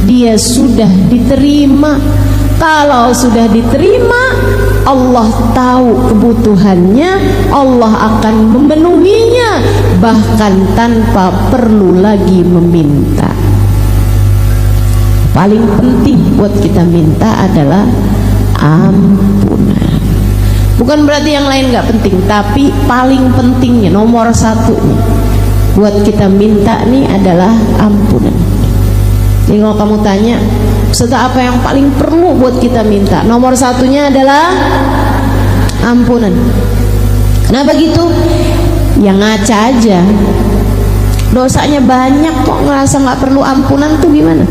dia sudah diterima. Kalau sudah diterima, Allah tahu kebutuhannya, Allah akan memenuhinya, bahkan tanpa perlu lagi meminta. Paling penting buat kita minta adalah ampunan. Bukan berarti yang lain gak penting, tapi paling pentingnya, nomor satunya buat kita minta nih adalah ampunan. Jadi kalau kamu tanya, serta apa yang paling perlu buat kita minta, nomor satunya adalah ampunan. Kenapa gitu? Yang ngaca aja, dosanya banyak kok ngerasa gak perlu ampunan tuh gimana?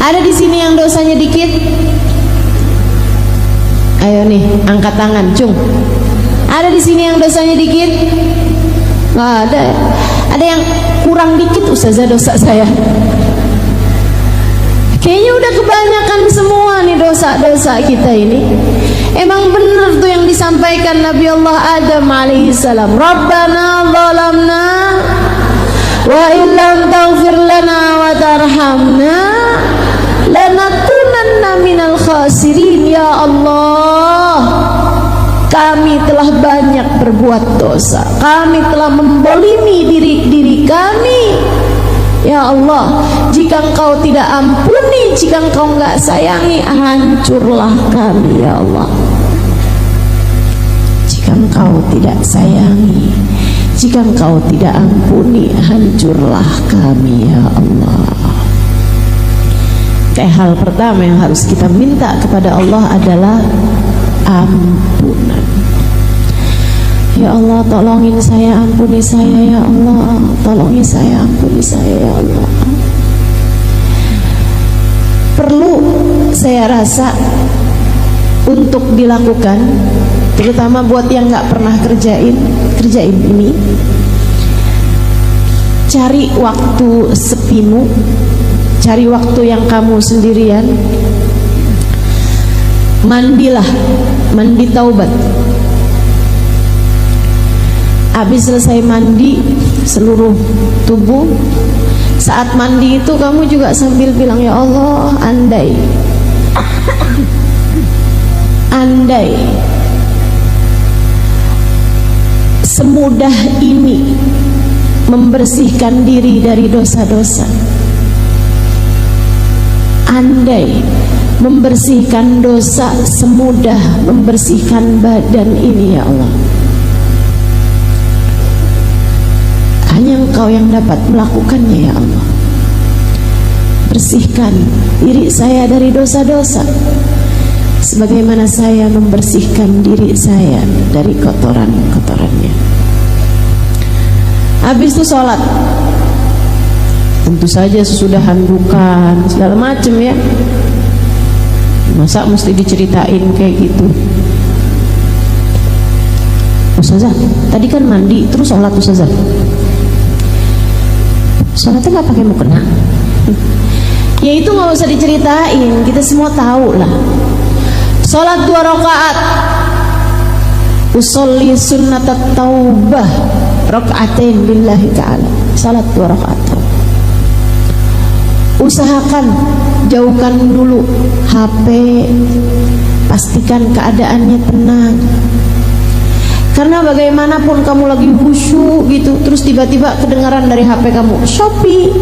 Ada di sini yang dosanya dikit? Ayo nih, angkat tangan, cung. Ada di sini yang dosanya dikit? Nggak ada. Ada yang kurang dikit, ustazah, dosa saya. Kayaknya udah kebanyakan semua nih dosa-dosa kita ini. Emang bener tuh yang disampaikan Nabi Allah Adam alaihissalam. Rabbana zalamna wa illam taghfir lana wa tarhamna lanakunanna minal khasirin. Ya Allah, kami telah banyak berbuat dosa, kami telah membolimi diri kami. Ya Allah, jika Engkau tidak ampuni, jika Engkau enggak sayangi, hancurlah kami ya Allah. Jika Engkau tidak sayangi, jika Engkau tidak ampuni, hancurlah kami ya Allah. Kayak hal pertama yang harus kita minta kepada Allah adalah ampunan. Ya Allah, tolongin saya, ampuni saya ya Allah. Tolongin saya, ampuni saya ya Allah. Perlu, saya rasa, untuk dilakukan, terutama buat yang gak pernah kerjain ini. Cari waktu sepimu, cari waktu yang kamu sendirian. Mandilah, mandi taubat. Habis selesai mandi seluruh tubuh, saat mandi itu kamu juga sambil bilang, ya Allah, andai semudah ini membersihkan diri dari dosa-dosa, andai membersihkan dosa semudah membersihkan badan ini ya Allah. Hanya Engkau yang dapat melakukannya ya Allah. Bersihkan diri saya dari dosa-dosa, sebagaimana saya membersihkan diri saya dari kotoran-kotorannya. Habis itu sholat. Tentu saja sesudah handukan segala macam ya. Masa mesti diceritain kayak gitu? Ustazah, tadi kan mandi terus sholat Ustazah. Sholatnya nggak pakai mukena. Ya itu nggak usah diceritain, kita semua tahu lah. Sholat 2 rakaat. Usolli sunnatat taubah rakaatain lillahi ta'ala. Sholat 2 rakaat. Usahakan jauhkan dulu HP, pastikan keadaannya tenang. Karena bagaimanapun kamu lagi khusyuk gitu, terus tiba-tiba kedengaran dari HP kamu Shopee,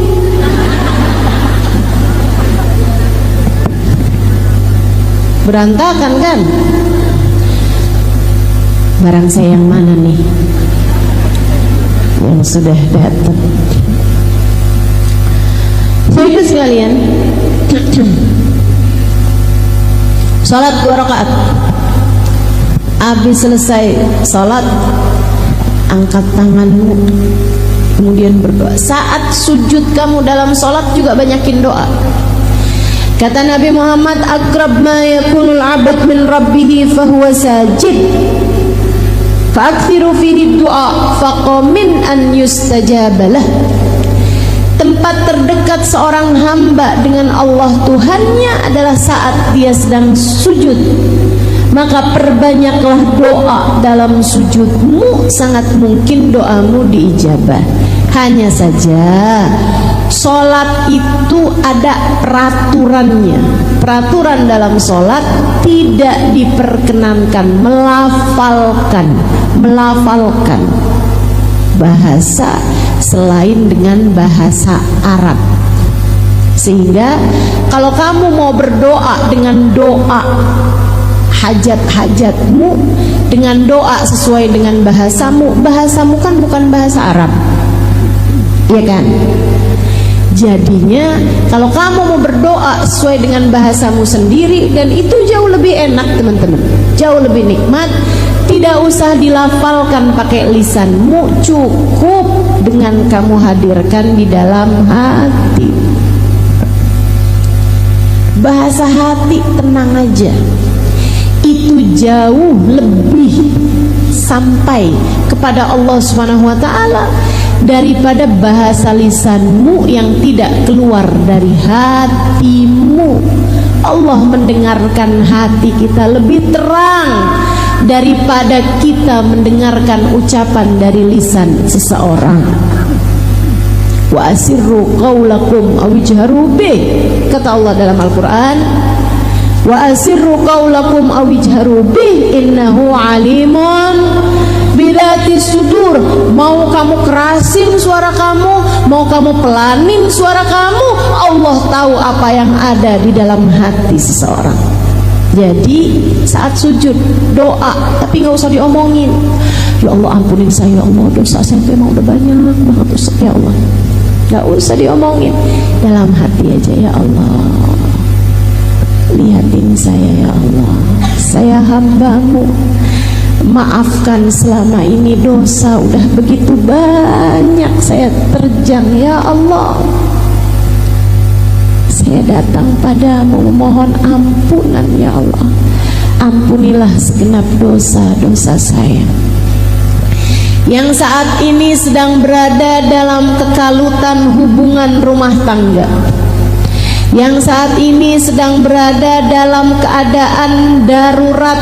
berantakan kan? Barang saya yang mana nih yang sudah datang? Saudara sekalian, salat 2 rakaat. Habis selesai salat, angkat tanganmu, kemudian berdoa. Saat sujud kamu dalam salat juga banyakin doa. Kata Nabi Muhammad, aqrab ma yakunul 'abd min rabbih fahuwa sajid. Fa'akthiru fihi du'a faqamin an yustajabalah. Tempat terdekat seorang hamba dengan Allah Tuhannya adalah saat dia sedang sujud. Maka perbanyaklah doa dalam sujudmu, sangat mungkin doamu diijabah. Hanya saja sholat itu ada peraturannya. Peraturan dalam sholat tidak diperkenankan melafalkan bahasa selain dengan bahasa Arab. Sehingga kalau kamu mau berdoa dengan doa hajat-hajatmu, dengan doa sesuai dengan bahasamu kan bukan bahasa Arab, ya kan? Jadinya kalau kamu mau berdoa sesuai dengan bahasamu sendiri, dan itu jauh lebih enak teman-teman, jauh lebih nikmat. Tidak usah dilafalkan pakai lisanmu, cukup dengan kamu hadirkan di dalam hati. Bahasa hati tenang aja, itu jauh lebih sampai kepada Allah Subhanahu wa taala daripada bahasa lisanmu yang tidak keluar dari hatimu. Allah mendengarkan hati kita lebih terang daripada kita mendengarkan ucapan dari lisan seseorang. Wa asirru qaulakum aw ijharu bih, kata Allah dalam Al-Qur'an, wa asirru qaulakum aw ijharu bih innahu alimun bidati sudur. Mau kamu kerasin suara kamu, mau kamu pelanin suara kamu, Allah tahu apa yang ada di dalam hati seseorang. Jadi saat sujud doa, tapi nggak usah diomongin. Ya Allah ampunin saya, ya Allah dosa saya memang udah banyak banget dosa, ya Allah. Nggak usah diomongin, dalam hati aja. Ya Allah, lihatin saya, ya Allah, saya hambamu, maafkan selama ini dosa udah begitu banyak saya terjang, ya Allah. Saya datang padamu memohon ampunan, ya Allah. Ampunilah segenap dosa-dosa saya yang saat ini sedang berada dalam kekalutan hubungan rumah tangga, yang saat ini sedang berada dalam keadaan darurat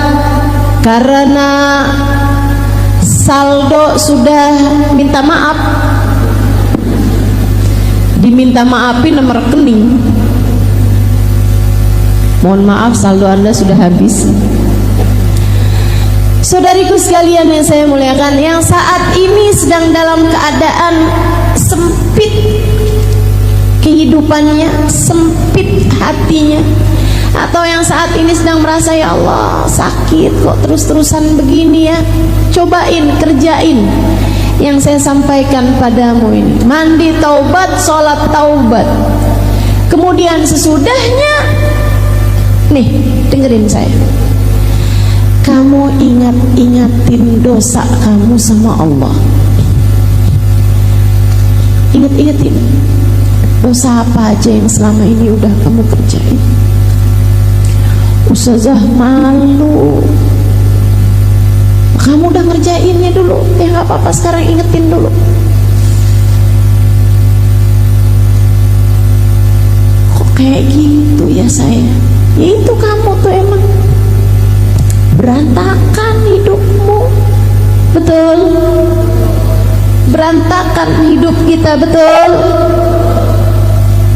karena saldo sudah minta maaf, diminta maafin nomor rekening. Mohon maaf, saldo Anda sudah habis. Saudariku sekalian yang saya muliakan, yang saat ini sedang dalam keadaan sempit kehidupannya, sempit hatinya, atau yang saat ini sedang merasa ya Allah sakit kok terus-terusan begini ya, cobain, kerjain yang saya sampaikan padamu ini. Mandi taubat, sholat taubat. Kemudian sesudahnya, nih dengerin saya, kamu ingatin dosa kamu sama Allah. Ingat-ingatin dosa apa aja yang selama ini udah kamu kerjain. Ustazah malu, kamu udah ngerjainnya dulu, ya nggak apa-apa, sekarang ingetin dulu. Kok kayak gitu ya saya? Ya itu kamu tuh emang berantakan hidupmu, betul? Berantakan hidup kita, betul?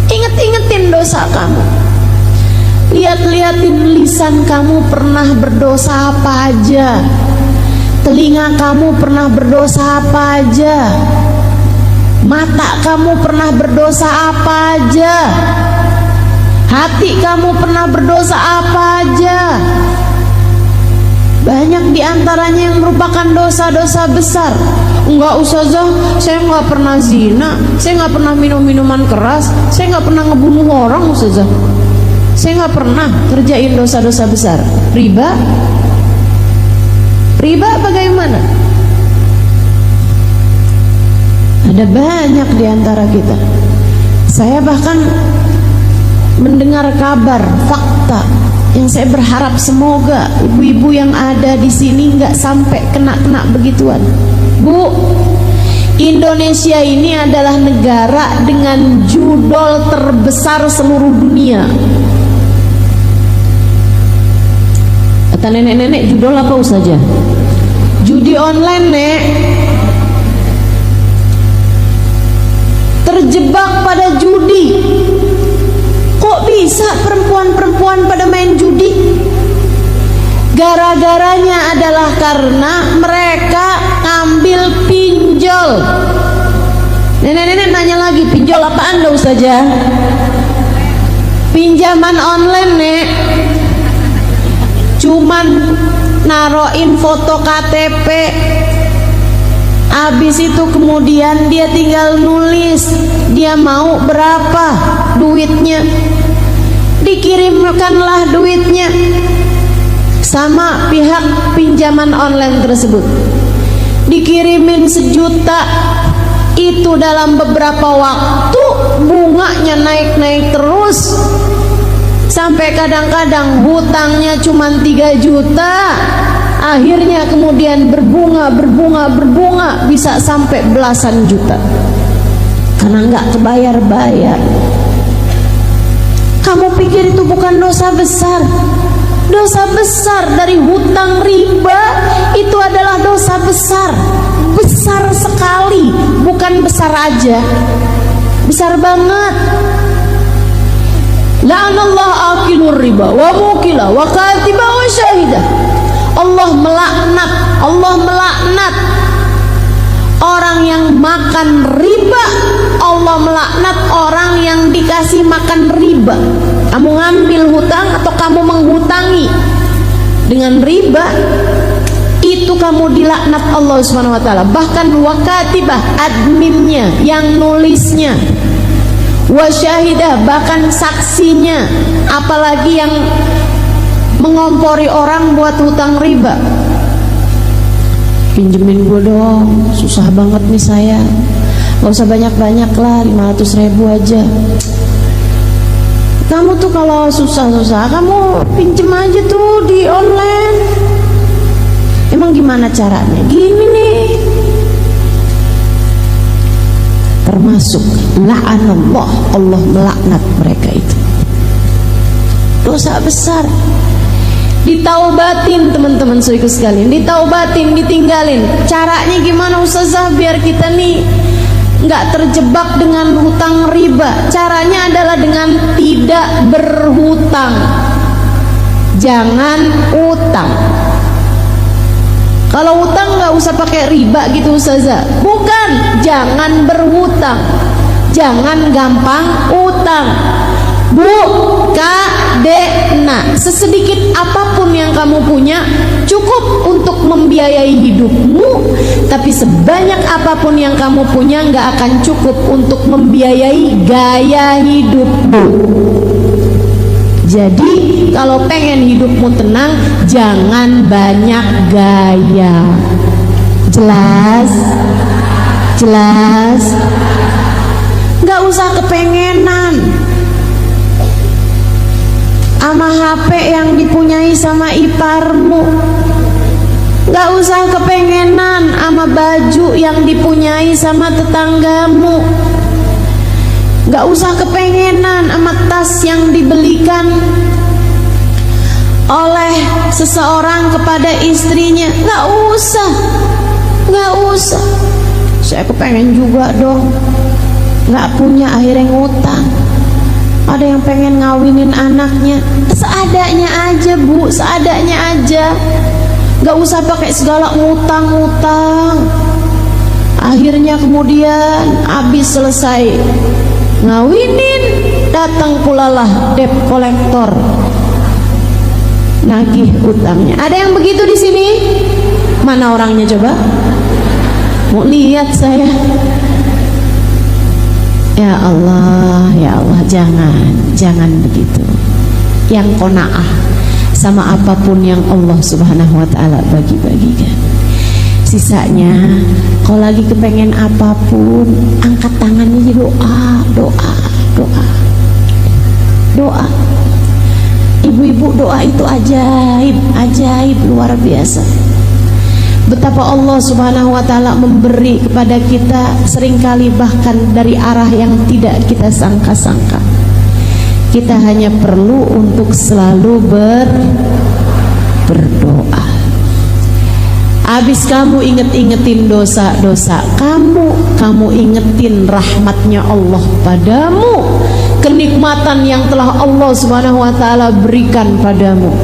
Inget-ingetin dosa kamu. Lihat-lihatin lisan kamu pernah berdosa apa aja, telinga kamu pernah berdosa apa aja, mata kamu pernah berdosa apa aja, hati kamu pernah berdosa apa aja. Banyak diantaranya yang merupakan dosa-dosa besar. Enggak ustazah, saya nggak pernah zina, saya nggak pernah minum minuman keras, saya nggak pernah ngebunuh orang ustazah, saya nggak pernah kerjain dosa-dosa besar. Riba, riba bagaimana? Ada banyak diantara kita. Saya bahkan mendengar kabar, fakta yang saya berharap semoga ibu-ibu yang ada di sini nggak sampai kena begituan. Bu, Indonesia ini adalah negara dengan judol terbesar seluruh dunia. Kata nenek-nenek, judol apa saja? Judi online, Nek. Terjebak pada judi. Kok bisa perempuan-perempuan pada main judi? Gara-garanya adalah karena mereka ngambil pinjol. Nenek-nenek nanya lagi, pinjol apaan dah Ustazah? Pinjaman online, Nek. Cuman naroin foto KTP, habis itu kemudian dia tinggal nulis dia mau berapa duitnya, dikirimkanlah duitnya sama pihak pinjaman online tersebut, dikirimin 1 juta. Itu dalam beberapa waktu bunganya naik terus, sampai kadang-kadang hutangnya cuma 3 juta. Akhirnya kemudian berbunga bisa sampai belasan juta karena nggak kebayar-bayar. Kamu pikir itu bukan dosa besar? Dosa besar dari hutang riba itu adalah dosa besar, besar sekali, bukan besar aja, besar banget. La'anallahu akilur riba wa mukila wa katiba wa syahidah. Allah melaknat orang yang makan riba. Allah melaknat orang yang dikasih makan riba. Kamu ngambil hutang atau kamu menghutangi dengan riba, itu kamu dilaknat Allah Subhanahu wa taala. Bahkan wakatibah, adminnya yang nulisnya, wasyahidah, bahkan saksinya, apalagi yang mengompori orang buat hutang riba. Pinjemin gue dong, susah banget nih saya. Gak usah banyak-banyak lah, 500.000 aja. Kamu tuh kalau susah-susah kamu pinjem aja tuh di online. Emang gimana caranya? Gini nih. Termasuk la'anallah, Allah melaknat mereka itu. Dosa besar. Ditaubatin teman-teman saudaraku sekalian, ditaubatin, ditinggalin. Caranya gimana Ustazah biar kita nih nggak terjebak dengan hutang riba? Caranya adalah dengan tidak berhutang. Jangan utang. Kalau utang nggak usah pakai riba gitu Ustazah. Bukan, jangan berhutang. Jangan gampang utang. Bu, Kak, Dek, nah, sesedikit apapun yang kamu punya cukup untuk membiayai hidupmu, tapi sebanyak apapun yang kamu punya nggak akan cukup untuk membiayai gaya hidupmu. Jadi kalau pengen hidupmu tenang, jangan banyak gaya. Jelas? Jelas? Nggak usah kepengenan sama HP yang dipunyai sama iparmu. Gak usah kepengenan sama baju yang dipunyai sama tetanggamu. Gak usah kepengenan sama tas yang dibelikan oleh seseorang kepada istrinya. Gak usah. Gak usah. Saya kepengen juga dong. Gak punya, akhirnya ngutang. Ada yang pengen ngawinin anaknya, seadanya aja Bu, seadanya aja. Gak usah pakai segala ngutang-ngutang. Akhirnya kemudian habis selesai ngawinin, datang pula lah debt collector, nagih utangnya. Ada yang begitu di sini? Mana orangnya coba? Mau lihat saya. Ya Allah, jangan begitu. Yang qanaah sama apapun yang Allah Subhanahu wa taala bagi-bagikan. Sisanya kalau lagi kepengen apapun, angkat tangannya, doa. doa. Ibu-ibu, doa itu ajaib, ajaib luar biasa. Betapa Allah Subhanahu wa ta'ala memberi kepada kita seringkali bahkan dari arah yang tidak kita sangka-sangka. Kita hanya perlu untuk selalu berdoa. Habis kamu inget-ingetin dosa-dosa kamu ingetin rahmatnya Allah padamu, kenikmatan yang telah Allah Subhanahu wa ta'ala berikan padamu.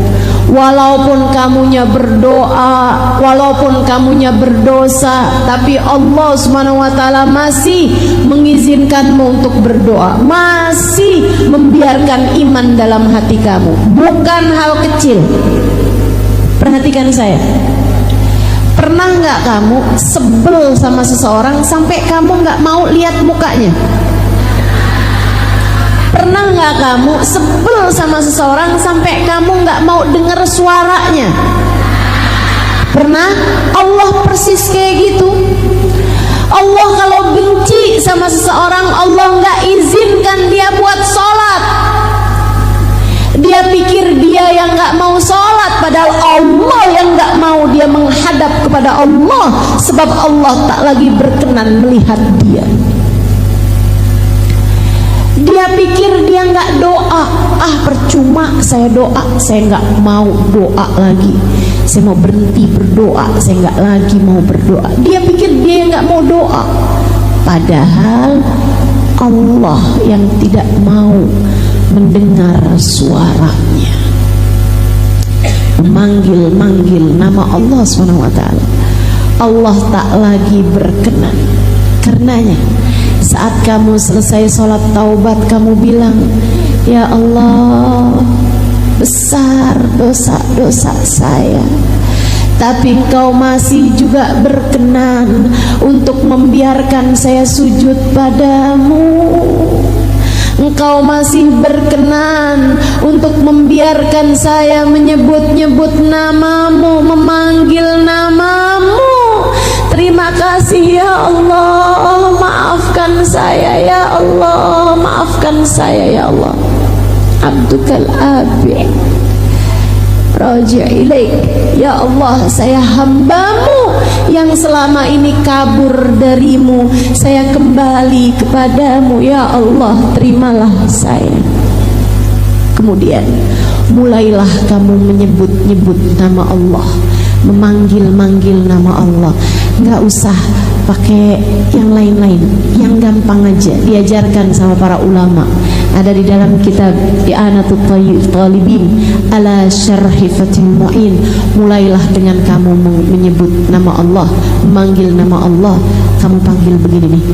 Walaupun kamunya berdoa, walaupun kamunya berdosa, tapi Allah Subhanahu wa ta'ala masih mengizinkanmu untuk berdoa, masih membiarkan iman dalam hati kamu. Bukan hal kecil. Perhatikan saya. Pernah nggak kamu sebel sama seseorang sampai kamu nggak mau lihat mukanya? Pernah nggak kamu sebel sama seseorang sampai kamu nggak mau dengar suaranya? Pernah? Allah persis kayak gitu. Allah kalau benci sama seseorang, Allah nggak izinkan dia buat sholat. Dia pikir dia yang nggak mau sholat, padahal Allah yang nggak mau dia menghadap kepada Allah, sebab Allah tak lagi berkenan melihat dia. Dia pikir dia nggak doa, percuma saya doa, saya nggak mau doa lagi, saya mau berhenti berdoa, saya nggak lagi mau berdoa. Dia pikir dia nggak mau doa, padahal Allah yang tidak mau mendengar suaranya, memanggil nama Allah SWT. Allah tak lagi berkenan. Karenanya saat kamu selesai sholat taubat, kamu bilang, ya Allah, besar dosa-dosa saya, tapi Kau masih juga berkenan untuk membiarkan saya sujud padamu. Engkau masih berkenan untuk membiarkan saya menyebut-nyebut namamu, memanggil namamu. Terima kasih ya Allah, maafkan saya ya Allah, maafkan saya ya Allah. Abdukal abi raji' ilaik, ya Allah, saya hambamu yang selama ini kabur darimu, saya kembali kepadamu ya Allah, terimalah saya. Kemudian mulailah kamu menyebut-nyebut nama Allah, memanggil-manggil nama Allah. Nggak usah pakai yang lain-lain, yang gampang aja, diajarkan sama para ulama. Ada di dalam kitab I'anatul Talibin ala Syarhi Fathul Mu'in. Mulailah dengan kamu menyebut nama Allah, memanggil nama Allah. Kamu panggil begini nih,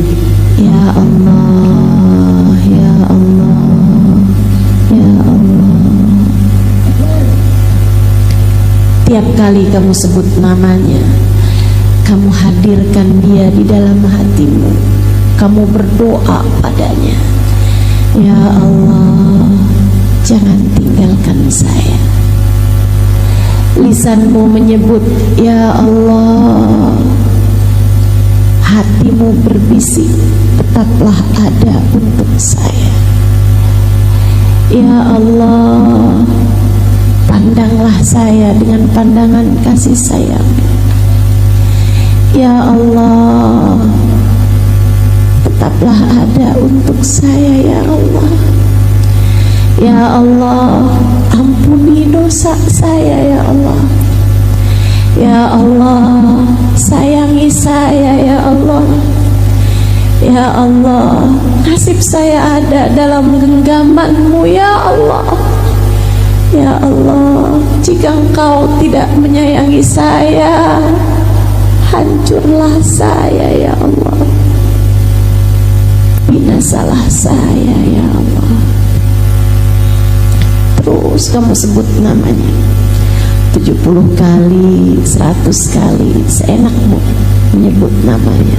ya Allah, ya Allah, ya Allah. Tiap kali kamu sebut namanya, kamu hadirkan dia di dalam hatimu. Kamu berdoa padanya, ya Allah, jangan tinggalkan saya. Lisanmu menyebut, ya Allah. Hatimu berbisik, tetaplah ada untuk saya. Ya Allah, pandanglah saya dengan pandangan kasih sayang. Ya Allah, tetaplah ada untuk saya ya Allah. Ya Allah, ampuni dosa saya ya Allah. Ya Allah, sayangi saya ya Allah. Ya Allah, nasib saya ada dalam genggaman-Mu ya Allah. Ya Allah, jika Engkau tidak menyayangi saya, hancurlah saya ya Allah, binasalah saya ya Allah. Terus kamu sebut namanya 70 kali, 100 kali, seenakmu menyebut namanya.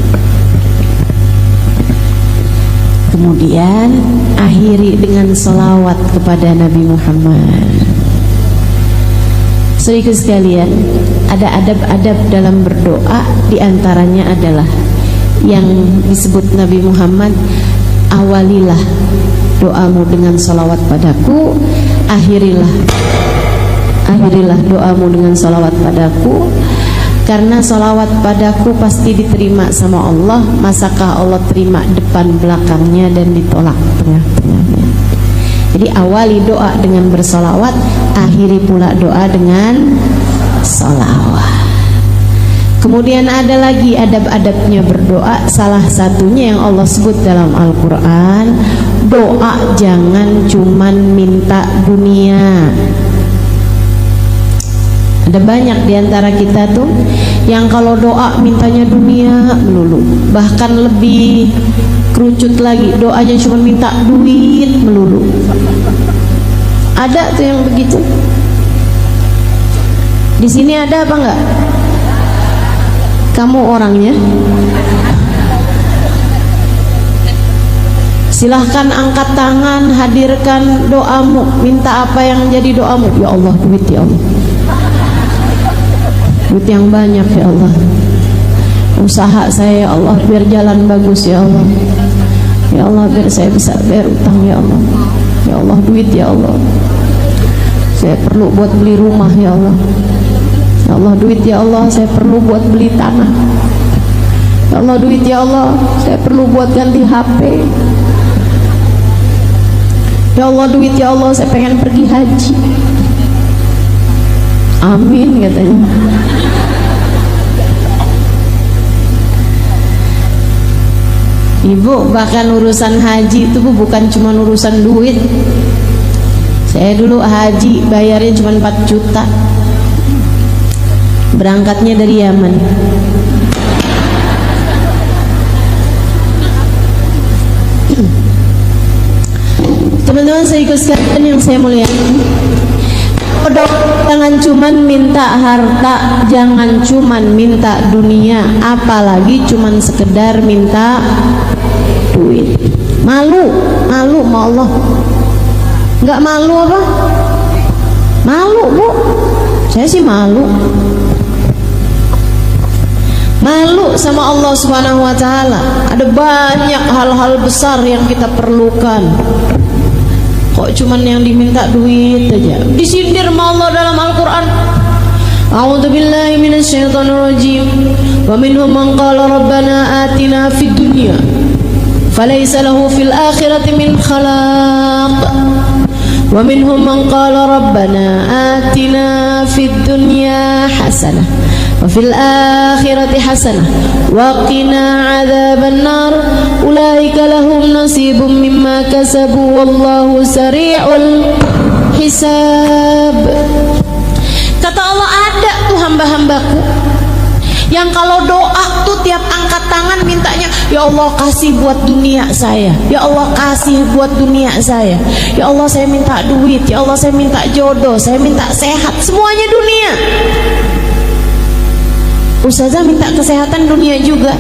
Kemudian akhiri dengan selawat kepada Nabi Muhammad. Saudaraku sekalian, ada adab-adab dalam berdoa. Diantaranya adalah yang disebut Nabi Muhammad, awalilah doamu dengan salawat padaku. Akhirilah doamu dengan salawat padaku, karena salawat padaku pasti diterima sama Allah. Masakah Allah terima depan belakangnya dan ditolak tengah-tengahnya? Jadi awali doa dengan bersalawat, akhiri pula doa dengan salawat. Kemudian ada lagi adab-adabnya berdoa. Salah satunya yang Allah sebut dalam Al-Quran, doa jangan cuman minta dunia. Ada banyak diantara kita tuh yang kalau doa mintanya dunia melulu. Bahkan lebih kerucut lagi, doanya cuma minta duit melulu. Ada tuh yang begitu. Di sini ada apa enggak? Kamu orangnya? Silahkan angkat tangan, hadirkan doamu. Minta apa yang jadi doamu? Ya Allah, duit ya Allah. Duit yang banyak ya Allah. Usaha saya ya Allah biar jalan bagus ya Allah. Ya Allah biar saya bisa bayar utang ya Allah. Ya Allah duit ya Allah. Saya perlu buat beli rumah ya Allah. Ya Allah duit ya Allah, saya perlu buat beli tanah. Ya Allah duit ya Allah, saya perlu buat ganti HP. Ya Allah duit ya Allah, saya pengen pergi haji. Amin katanya. Ibu, bahkan urusan haji itu bukan cuma urusan duit. Saya dulu haji bayarnya cuma 4 juta. Berangkatnya dari Yaman. Teman-teman saya ikut sekalian yang saya muliakan, jangan cuman minta harta, jangan cuman minta dunia, apalagi cuman sekedar minta duit. Malu sama Allah. Enggak malu apa? Malu, Bu. Saya sih malu. Malu sama Allah Subhanahu wa taala. Ada banyak hal-hal besar yang kita perlukan. Kok cuman yang diminta duit aja? Disindir sama Allah dalam Al-Qur'an. A'udzubillahi minasyaitonirrajim. Wa minhum man qala rabbana atina fid dunya falaysa lahu fil akhirati min khalaq. Wa minhum man qala rabbana atina fid dunya hasanah wa fil akhirati hasanah wa qina adzaban nar ulaika lahum nasibum mimma kasabu wallahu sari'ul hisab. Kata Allah, ada tuh hamba-hambaku yang kalau doa tuh tiap angkat tangan mintanya, ya Allah kasih buat dunia saya, ya Allah kasih buat dunia saya, ya Allah saya minta duit, ya Allah saya minta jodoh, saya minta sehat, semuanya dunia. Ustazah minta kesehatan dunia juga.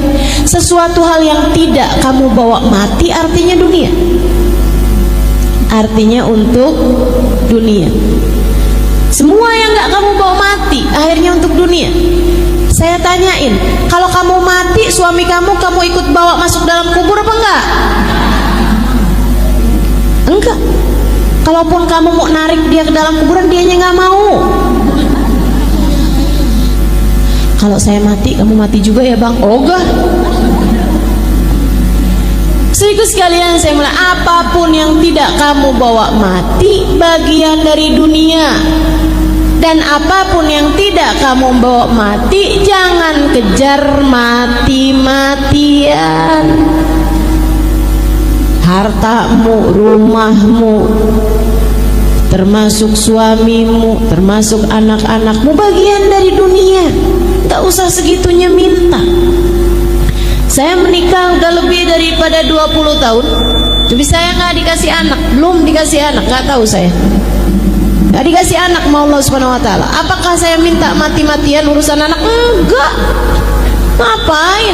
Sesuatu hal yang tidak kamu bawa mati artinya dunia, artinya untuk dunia. Semua yang gak kamu bawa mati akhirnya untuk dunia. Saya tanyain, kalau kamu mati suami kamu ikut bawa masuk dalam kubur apa enggak? Enggak. Kalaupun kamu mau narik dia ke dalam kuburan, dianya nggak mau. Kalau saya mati, kamu mati juga ya bang? Oh enggak. Seribu sekalian saya mulai, apapun yang tidak kamu bawa mati bagian dari dunia. Dan apapun yang tidak kamu bawa mati, jangan kejar mati-matian. Hartamu, rumahmu, termasuk suamimu, termasuk anak-anakmu, bagian dari dunia. Tak usah segitunya minta. Saya menikah udah lebih daripada 20 tahun, tapi saya nggak dikasih anak, belum dikasih anak, nggak tahu saya. Gak dikasih anak sama Allah Subhanahu wa taala. Apakah saya minta mati-matian urusan anak? Enggak. Ngapain?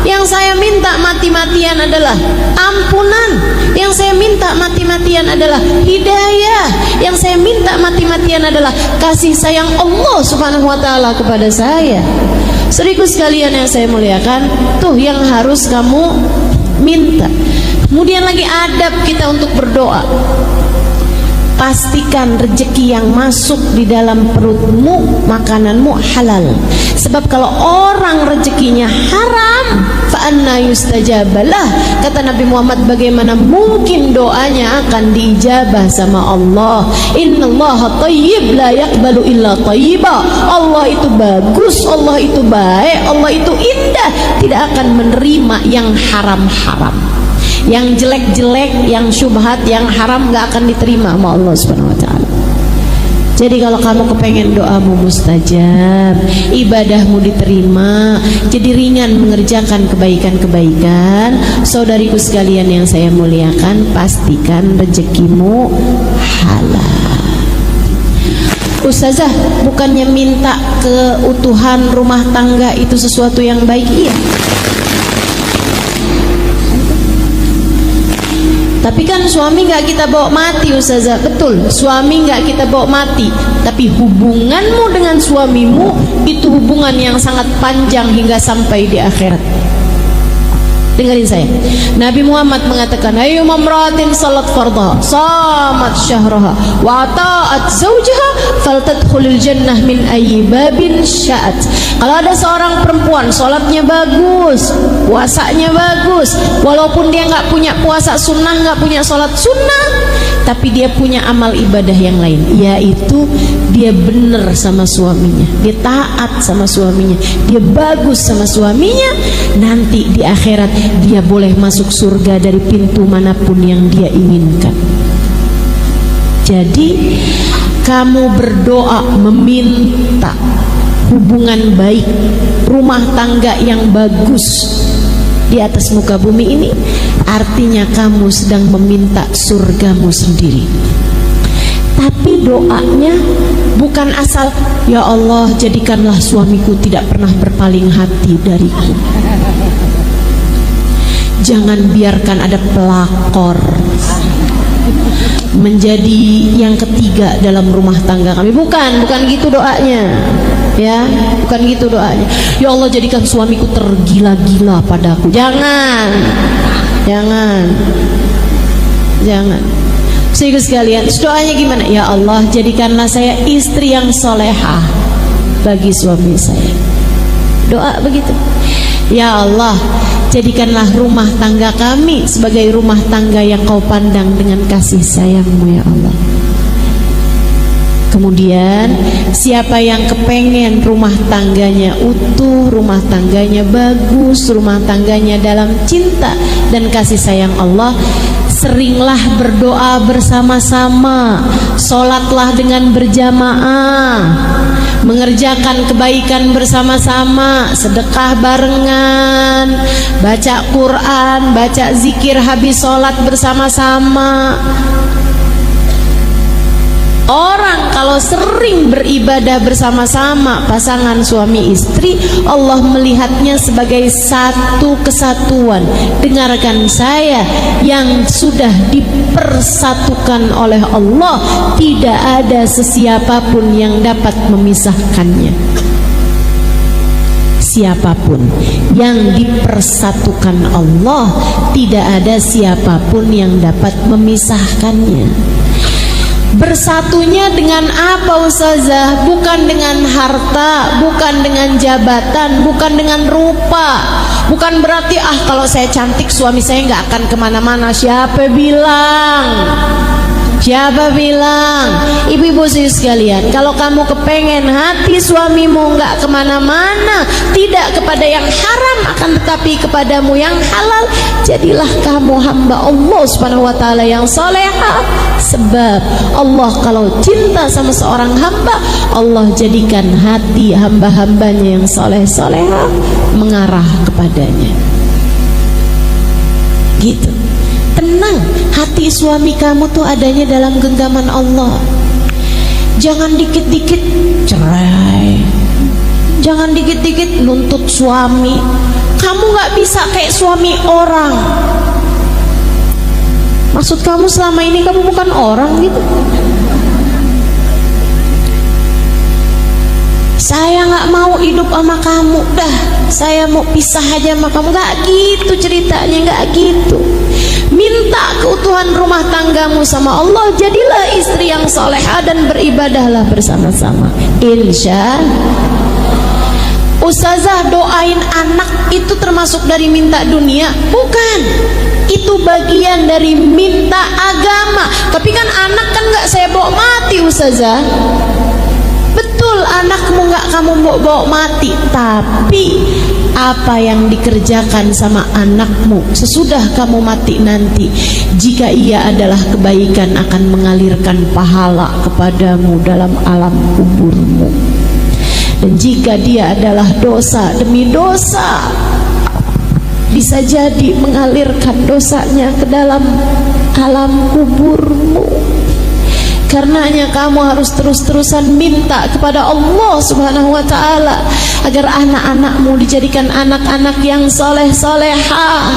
Yang saya minta mati-matian adalah ampunan. Yang saya minta mati-matian adalah hidayah. Yang saya minta mati-matian adalah kasih sayang Allah Subhanahu wa taala kepada saya. Saudaraku sekalian yang saya muliakan, tuh yang harus kamu minta. Kemudian lagi adab kita untuk berdoa. Pastikan rezeki yang masuk di dalam perutmu, makananmu halal. Sebab kalau orang rezekinya haram, fa anna yustajabalah. Kata Nabi Muhammad, bagaimana mungkin doanya akan diijabah sama Allah? Innallaha thayyib la yaqbalu illa thayyiba. Allah itu bagus, Allah itu baik, Allah itu indah, tidak akan menerima yang haram-haram. Yang jelek-jelek, yang syubhat, yang haram gak akan diterima sama Allah Subhanahu wa ta'ala. Jadi kalau kamu kepengen doamu mustajab, ibadahmu diterima, jadi ringan mengerjakan kebaikan-kebaikan, saudariku sekalian yang saya muliakan, pastikan rezekimu halal. Ustazah, bukannya minta keutuhan rumah tangga itu sesuatu yang baik? Iya. Tapi kan suami gak kita bawa mati, Ustazah. Betul, suami gak kita bawa mati, tapi hubunganmu dengan suamimu itu hubungan yang sangat panjang hingga sampai di akhirat. Dengarin saya, Nabi Muhammad mengatakan, ayu mamratin salat fardha, samat syahraha, wa ta'at zawjaha, faltadkhulil jannah min ayyi babin sya'at. Kalau ada seorang perempuan salatnya bagus, puasanya bagus, walaupun dia nggak punya puasa sunnah, nggak punya salat sunnah, tapi dia punya amal ibadah yang lain, yaitu dia benar sama suaminya, dia taat sama suaminya, dia bagus sama suaminya, nanti di akhirat dia boleh masuk surga dari pintu manapun yang dia inginkan. Jadi kamu berdoa meminta hubungan baik, rumah tangga yang bagus di atas muka bumi ini, artinya kamu sedang meminta surgamu sendiri. Tapi doanya bukan asal, ya Allah jadikanlah suamiku tidak pernah berpaling hati dariku. Jangan biarkan ada pelakor menjadi yang ketiga dalam rumah tangga kami. Bukan gitu doanya. Ya, bukan gitu doanya. Ya Allah jadikan suamiku tergila-gila padaku. Jangan. Saudara sekalian, doanya gimana? Ya Allah jadikanlah saya istri yang solehah bagi suami saya. Doa begitu. Ya Allah jadikanlah rumah tangga kami sebagai rumah tangga yang kau pandang dengan kasih sayang-Mu ya Allah. Kemudian siapa yang kepengen rumah tangganya utuh, rumah tangganya bagus, rumah tangganya dalam cinta dan kasih sayang Allah, seringlah berdoa bersama-sama, sholatlah dengan berjamaah, mengerjakan kebaikan bersama-sama, sedekah barengan, baca Quran, baca zikir habis sholat bersama-sama. Orang kalau sering beribadah bersama-sama pasangan suami istri, Allah melihatnya sebagai satu kesatuan. Dengarkan saya, yang sudah dipersatukan oleh Allah, tidak ada sesiapapun yang dapat memisahkannya. Siapapun yang dipersatukan Allah, tidak ada siapapun yang dapat memisahkannya. Bersatunya dengan apa Ustazah? Bukan dengan harta, bukan dengan jabatan, bukan dengan rupa. Bukan berarti kalau saya cantik suami saya nggak akan kemana-mana. Siapa bilang? Siapa bilang? Ibu-ibu sekalian, kalau kamu kepengen hati suamimu nggak kemana-mana, tidak kepada yang haram, akan tetapi kepadamu yang halal, jadilah kamu hamba Allah Subhanahu wa ta'ala yang solehah. Sebab Allah kalau cinta sama seorang hamba, Allah jadikan hati hamba-hambanya yang soleh-solehah mengarah kepadanya. Gitu. Tenang, hati suami kamu tuh adanya dalam genggaman Allah. Jangan dikit-dikit cerai, jangan dikit-dikit nuntut suami. Kamu gak bisa kayak suami orang. Maksud kamu selama ini kamu bukan orang gitu? saya nggak mau hidup sama kamu, dah saya mau pisah aja sama kamu. Nggak gitu ceritanya, nggak gitu. Minta keutuhan rumah tanggamu sama Allah, jadilah istri yang salehah dan beribadahlah bersama-sama. Insya Ustazah doain anak itu termasuk dari minta dunia? Bukan, itu bagian dari minta agama. Tapi kan anak kan nggak saya bawa mati Ustazah. Betul, anakmu nggak kamu bawa mati, tapi apa yang dikerjakan sama anakmu sesudah kamu mati nanti, jika ia adalah kebaikan, akan mengalirkan pahala kepadamu dalam alam kuburmu. Dan jika dia adalah dosa demi dosa, bisa jadi mengalirkan dosanya ke dalam alam kuburmu. Karenanya kamu harus terus-terusan minta kepada Allah Subhanahu wa ta'ala agar anak-anakmu dijadikan anak-anak yang soleh-solehah,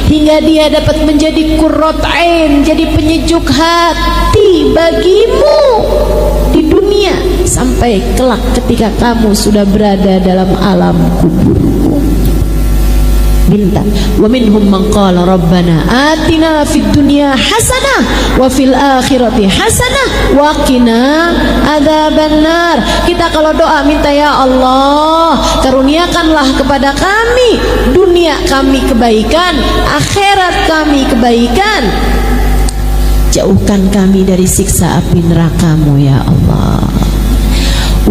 hingga dia dapat menjadi qurrat ain, jadi penyejuk hati bagimu di dunia sampai kelak ketika kamu sudah berada dalam alam kuburmu. Minta. Wa minhum man qala rabbana atina fid dunya hasanah wa fil akhirati hasanah wa qina adzabannar. Kita kalau doa minta, ya Allah, karuniakanlah kepada kami dunia kami kebaikan, akhirat kami kebaikan, jauhkan kami dari siksa api neraka-Mu ya Allah.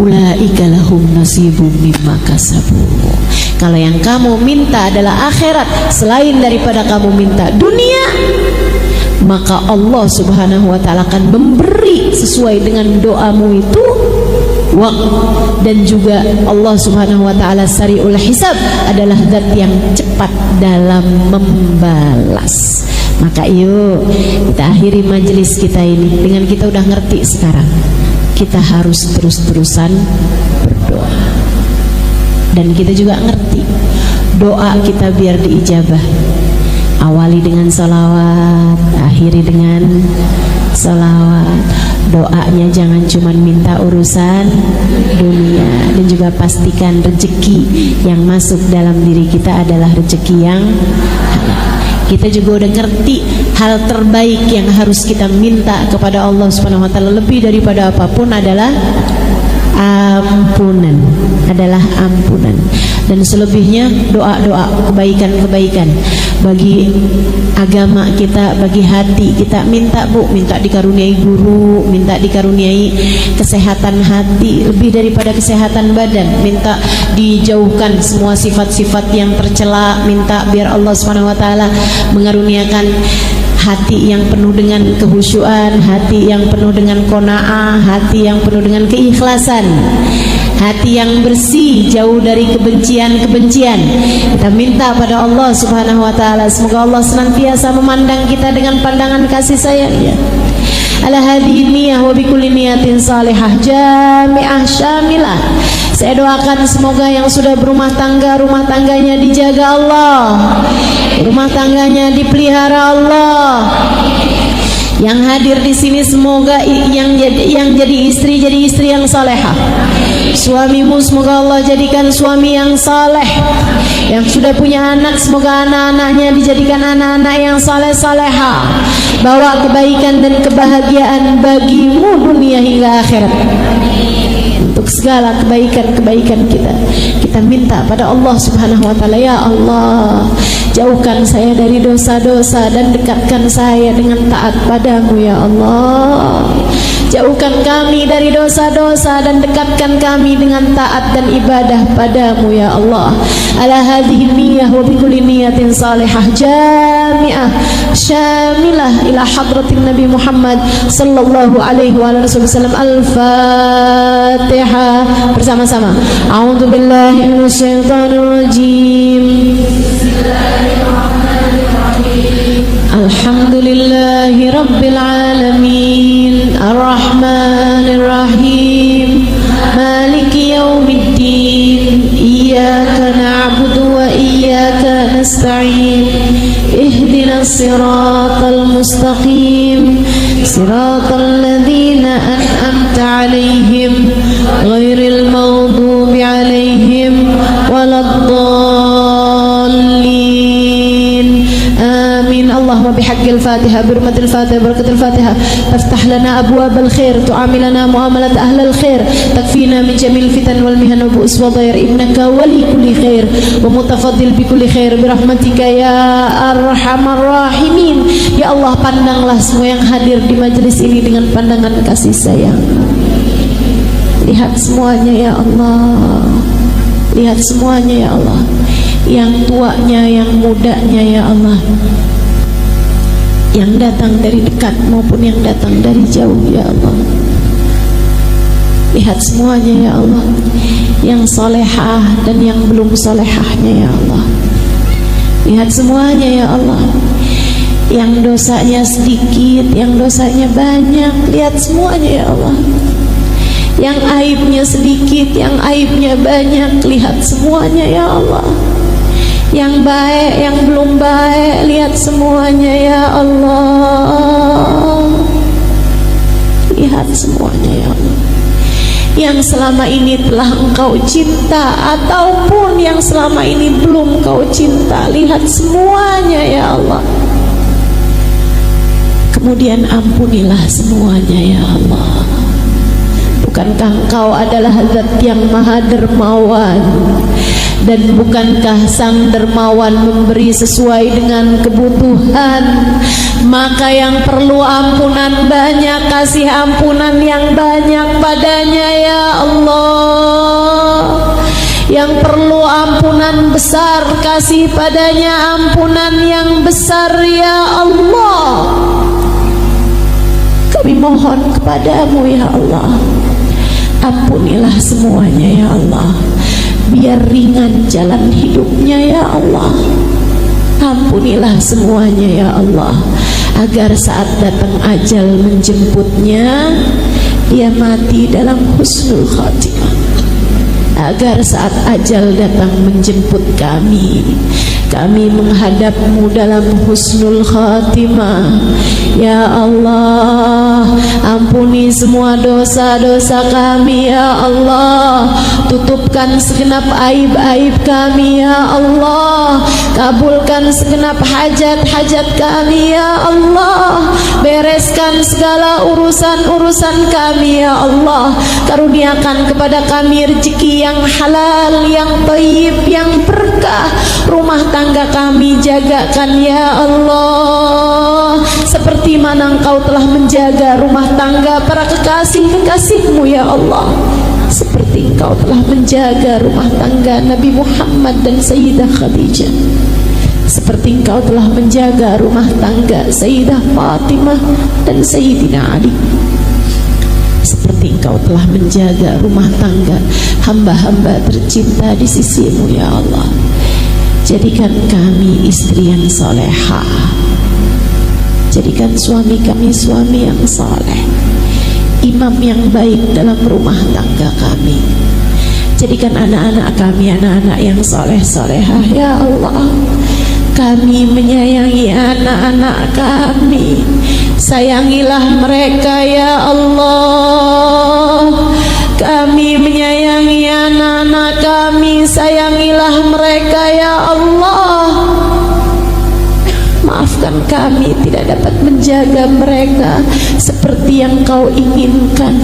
Ulaika lahum nasibum mimma kasabu. Kalau yang kamu minta adalah akhirat selain daripada kamu minta dunia, maka Allah Subhanahu wa ta'ala akan memberi sesuai dengan doamu itu. Dan juga Allah Subhanahu wa ta'ala sari'ul hisab, adalah zat yang cepat dalam membalas. Maka yuk kita akhiri majelis kita ini dengan kita udah ngerti sekarang. Kita harus terus-terusan berdoa. Dan kita juga ngerti doa kita biar diijabah, awali dengan salawat, akhiri dengan salawat. Doanya jangan cuma minta urusan dunia, dan juga pastikan rezeki yang masuk dalam diri kita adalah rezeki yang halal. Kita juga udah ngerti hal terbaik yang harus kita minta kepada Allah Subhanahu wa ta'ala lebih daripada apapun adalah ampunan, dan selebihnya doa-doa kebaikan-kebaikan bagi agama kita, bagi hati kita. Minta minta dikaruniai guru, minta dikaruniai kesehatan hati lebih daripada kesehatan badan, minta dijauhkan semua sifat-sifat yang tercela, minta biar Allah Subhanahu wa ta'ala mengaruniakan hati yang penuh dengan kehusyuan, hati yang penuh dengan qanaah, hati yang penuh dengan keikhlasan, hati yang bersih, jauh dari kebencian-kebencian. Kita minta pada Allah Subhanahu wa ta'ala, semoga Allah senantiasa memandang kita dengan pandangan kasih sayangnya. Ala hadhihi niyyah wa bikulli niyatin salihah jami'ah syamilah. Saya doakan semoga yang sudah berumah tangga, rumah tangganya dijaga Allah, rumah tangganya dipelihara Allah. Yang hadir di sini semoga yang jadi istri yang salehah. Suamimu semoga Allah jadikan suami yang saleh. Yang sudah punya anak semoga anak-anaknya dijadikan anak-anak yang saleh-salehah. Bawa kebaikan dan kebahagiaan bagimu dunia hingga akhirat. Untuk segala kebaikan-kebaikan kita minta pada Allah Subhanahu wa ta'ala. Ya Allah, jauhkan saya dari dosa-dosa dan dekatkan saya dengan taat padamu ya Allah. Jauhkan kami dari dosa-dosa dan dekatkan kami dengan taat dan ibadah padamu ya Allah. Ala hadhihi niyyah wa bikulli niyatin salihah jami'ah syamilah ila hadratin Nabi Muhammad sallallahu alaihi wa sallam. Al-Fatihah bersama-sama. A'udzu billahi minasyaitonir rajim. Alhamdulillahi rabbil alamin, arrahmanir rahim, maliki yaumiddin, iyyaka na'budu wa iyyaka nasta'in, ihdinas siratal mustaqim, siratal ladzina an'amta 'alaihim ghairil maghdubi 'alaihim waladdallin. Amin. Allahumma bihaqqil Fatihah, birmatil Fatihah, barakatil Fatihah, taftah lana abwabal khair, tu'amilana muamalat ahlal khair, takfina min jamil fitan wal mihan wa bu'us wa dhair, innaka wali kulli khair wa mutafaddil bi kulli khair birahmatika ya arhamar rahimin. Ya Allah, pandanglah semua yang hadir di majelis ini dengan pandangan kasih sayang. Lihat semuanya ya Allah, lihat semuanya ya Allah, yang tuanya, yang mudanya ya Allah, yang datang dari dekat maupun yang datang dari jauh ya Allah. Lihat semuanya ya Allah, yang solehah dan yang belum solehahnya ya Allah. Lihat semuanya ya Allah, yang dosanya sedikit, yang dosanya banyak. Lihat semuanya ya Allah, yang aibnya sedikit, yang aibnya banyak. Lihat semuanya ya Allah, yang baik, yang belum baik. Lihat semuanya ya Allah, lihat semuanya ya Allah, yang selama ini telah engkau cinta ataupun yang selama ini belum engkau cinta. Lihat semuanya ya Allah, kemudian ampunilah semuanya ya Allah. Bukankah engkau adalah zat yang maha dermawan, dan bukankah sang dermawan memberi sesuai dengan kebutuhan? Maka yang perlu ampunan banyak, kasih ampunan yang banyak padanya ya Allah. Yang perlu ampunan besar, kasih padanya ampunan yang besar ya Allah. Kami mohon kepadamu ya Allah, ampunilah semuanya ya Allah, biar ringan jalan hidupnya ya Allah. Ampunilah semuanya ya Allah, agar saat datang ajal menjemputnya, dia mati dalam husnul khatimah. Agar saat ajal datang menjemput kami, kami menghadapmu dalam husnul khatimah. Ya Allah, ampuni semua dosa-dosa kami ya Allah. Tutupkan segenap aib-aib kami ya Allah. Kabulkan segenap hajat-hajat kami ya Allah. Bereskan segala urusan-urusan kami ya Allah. Karuniakan kepada kami rezeki yang halal, yang thayyib, yang berkah. Rumah tangga kami jagakan ya Allah, seperti mana engkau telah menjaga rumah tangga para kekasih-kekasihmu ya Allah. Seperti engkau telah menjaga rumah tangga Nabi Muhammad dan Sayyidah Khadijah. Seperti engkau telah menjaga rumah tangga Sayyidah Fatimah dan Sayyidina Ali. Seperti engkau telah menjaga rumah tangga hamba-hamba tercinta di sisimu ya Allah. Jadikan kami istri yang solehah, jadikan suami kami suami yang soleh, imam yang baik dalam rumah tangga kami. Jadikan anak-anak kami anak-anak yang soleh-solehah ya Allah. Kami menyayangi anak-anak kami, sayangilah mereka ya Allah. Kami menyayangi anak-anak kami, sayangilah mereka ya Allah. Maafkan kami tidak dapat menjaga mereka seperti yang kau inginkan.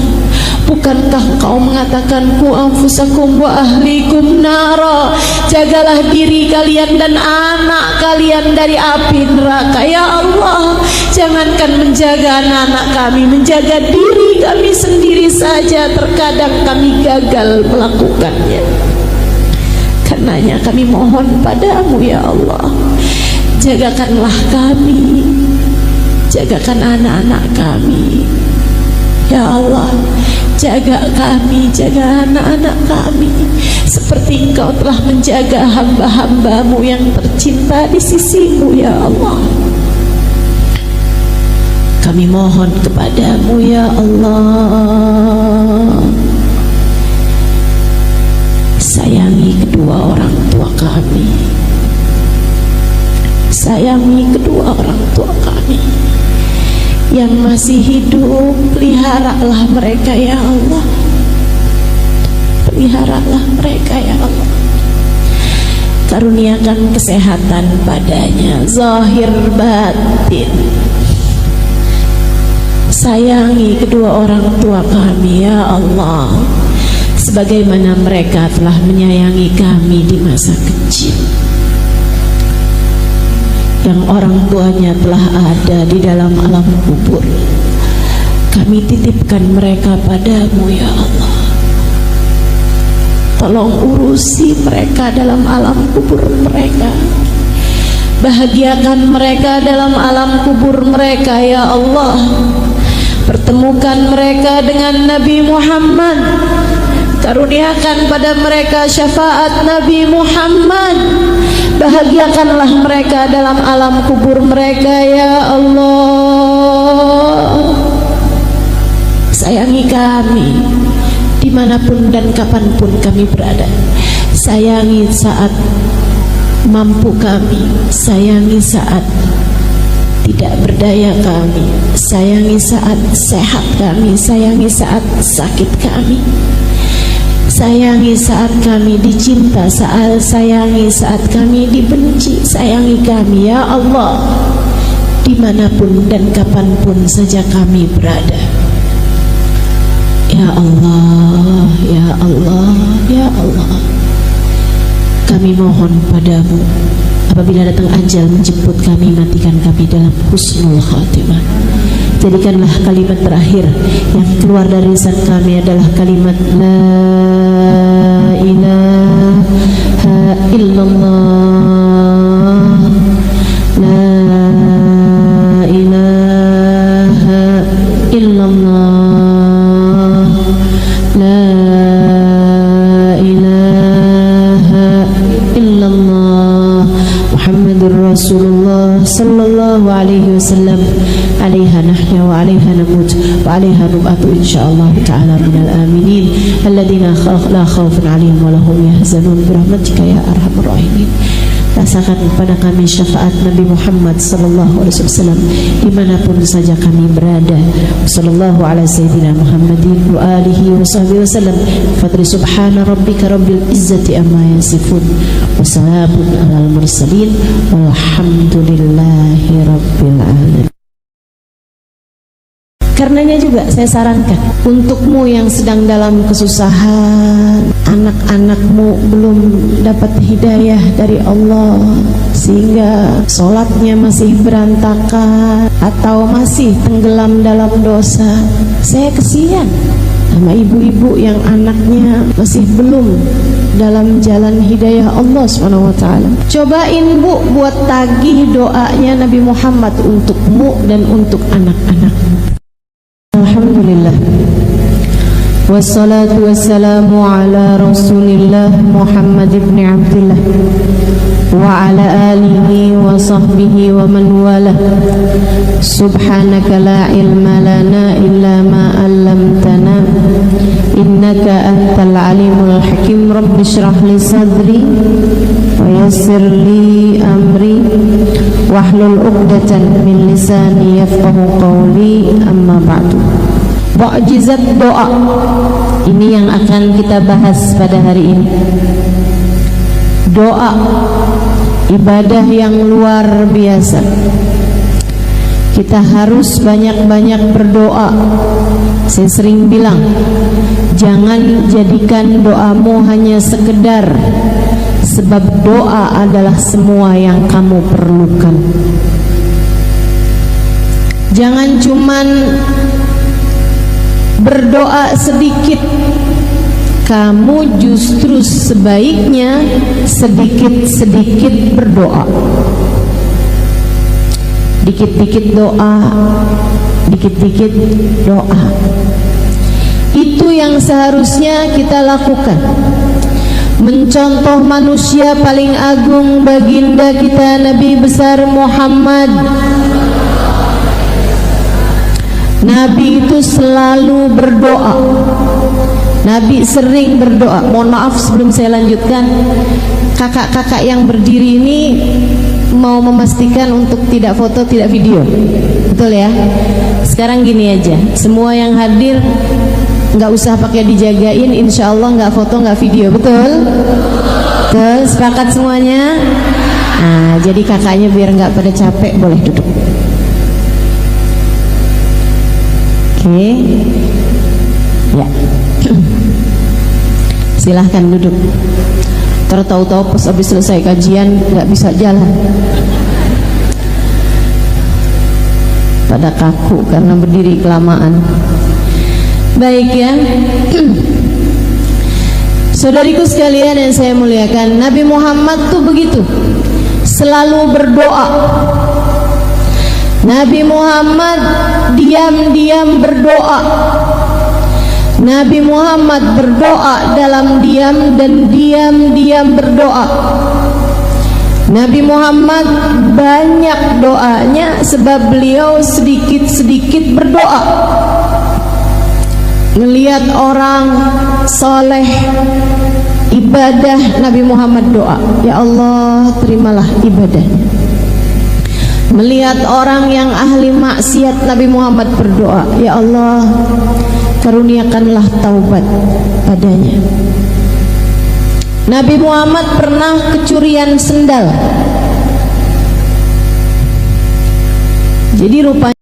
Bukankah kau mengatakan ku anfusakum wa ahlikum nara, jagalah diri kalian dan anak kalian dari api neraka ya Allah. Jangankan menjaga anak-anak kami, menjaga diri kami sendiri saja terkadang kami gagal melakukannya. Karenanya kami mohon padamu ya Allah, jagakanlah kami, jagakan anak-anak kami ya Allah. Jaga kami, jaga anak-anak kami seperti engkau telah menjaga hamba-hambamu yang tercinta di sisimu ya Allah. Kami mohon kepadamu ya Allah, sayangi kedua orang tua kami, sayangi kedua orang tua kami yang masih hidup, peliharalah mereka ya Allah. Peliharalah mereka ya Allah. Karuniakan kesehatan padanya, zahir batin. Sayangi kedua orang tua kami ya Allah, sebagaimana mereka telah menyayangi kami di masa kecil, yang orang tuanya telah ada di dalam alam kubur. Kami titipkan mereka padamu ya Allah. Tolong urusi mereka dalam alam kubur mereka. Bahagiakan mereka dalam alam kubur mereka ya Allah. Pertemukan mereka dengan Nabi Muhammad. Karuniakan pada mereka syafaat Nabi Muhammad. Bahagiakanlah mereka dalam alam kubur mereka ya Allah. Sayangi kami dimanapun dan kapanpun kami berada. Sayangi saat mampu kami, sayangi saat tidak berdaya kami, sayangi saat sehat kami, sayangi saat sakit kami, sayangi saat kami dicinta, sayangi saat kami dibenci. Sayangi kami ya Allah, dimanapun dan kapanpun saja kami berada. Ya Allah, ya Allah, ya Allah, kami mohon padamu, apabila datang ajal menjemput kami, matikan kami dalam husnul khatimah. Jadikanlah kalimat terakhir yang keluar dari lisan kami adalah kalimat La ilaha illallah, La ilaha illallah, La ilaha illallah, Muhammadur Rasulullah sallallahu alaihi wasallam. Alaiha nahya wa alaiha namut wa alaiha nub'atu insyaallah ta'ala minal aminin alladzina la khaufun alaihim wa lahum yahzanun birahmatika ya arhamar rahimin. Rasakan pada kami syafaat Nabi Muhammad sallallahu alaihi wasallam dimanapun saja kami berada. Sallallahu ala sayyidina Muhammadin wa alihi wa sahbihi wasallam. Fadri subhana rabbika rabbil izzati amma yasifun wa salamun alal mursalin walhamdulillahi rabbil alamin. Karenanya juga saya sarankan untukmu yang sedang dalam kesusahan, anak-anakmu belum dapat hidayah dari Allah sehingga sholatnya masih berantakan atau masih tenggelam dalam dosa. Saya kesian sama ibu-ibu yang anaknya masih belum dalam jalan hidayah Allah SWT. Cobain Bu buat tagih doanya Nabi Muhammad untukmu dan untuk anak-anakmu. Alhamdulillah, wassalatu wassalamu ala rasulillah Muhammad ibn Abdullah wa ala alihi wa sahbihi wa man walah. Subhanaka la ilma lana illa ma 'allamtana innaka antal alimul hakim. Rabbi shrah li sadri wa yassir li amri wahlul 'uqdatan min lisani yafqahu qawli. Amma ba'du. Mukjizat doa ini yang akan kita bahas pada hari ini. Doa ibadah yang luar biasa. Kita harus banyak-banyak berdoa. Saya sering bilang, jangan jadikan doamu hanya sekedar, sebab doa adalah semua yang kamu perlukan. Jangan cuman berdoa sedikit. Kamu justru sebaiknya sedikit-sedikit berdoa. Dikit-dikit doa, dikit-dikit doa. Itu yang seharusnya kita lakukan. Mencontoh manusia paling agung, baginda kita Nabi besar Muhammad. Nabi itu selalu berdoa. Nabi sering berdoa. Mohon maaf sebelum saya lanjutkan, kakak-kakak yang berdiri ini mau memastikan untuk tidak foto, tidak video. Betul ya? Sekarang gini aja, semua yang hadir nggak usah pakai dijagain, insya Allah nggak foto, nggak video. Betul? Betul, sepakat semuanya? Nah, jadi kakaknya biar nggak pada capek boleh duduk. Oke, ya. Silahkan duduk. Tahu-tahu pas habis selesai kajian nggak bisa jalan, pada kaku karena berdiri kelamaan. Baik ya. Saudariku sekalian yang saya muliakan, Nabi Muhammad tuh begitu, selalu berdoa. Nabi Muhammad diam-diam berdoa. Nabi Muhammad berdoa dalam diam dan diam-diam berdoa. Nabi Muhammad banyak doanya sebab beliau sedikit-sedikit berdoa. Ngelihat orang soleh ibadah, Nabi Muhammad doa, ya Allah terimalah ibadahnya. Melihat orang yang ahli maksiat, Nabi Muhammad berdoa, ya Allah karuniakanlah taubat padanya. Nabi Muhammad pernah kecurian sendal. Jadi rupanya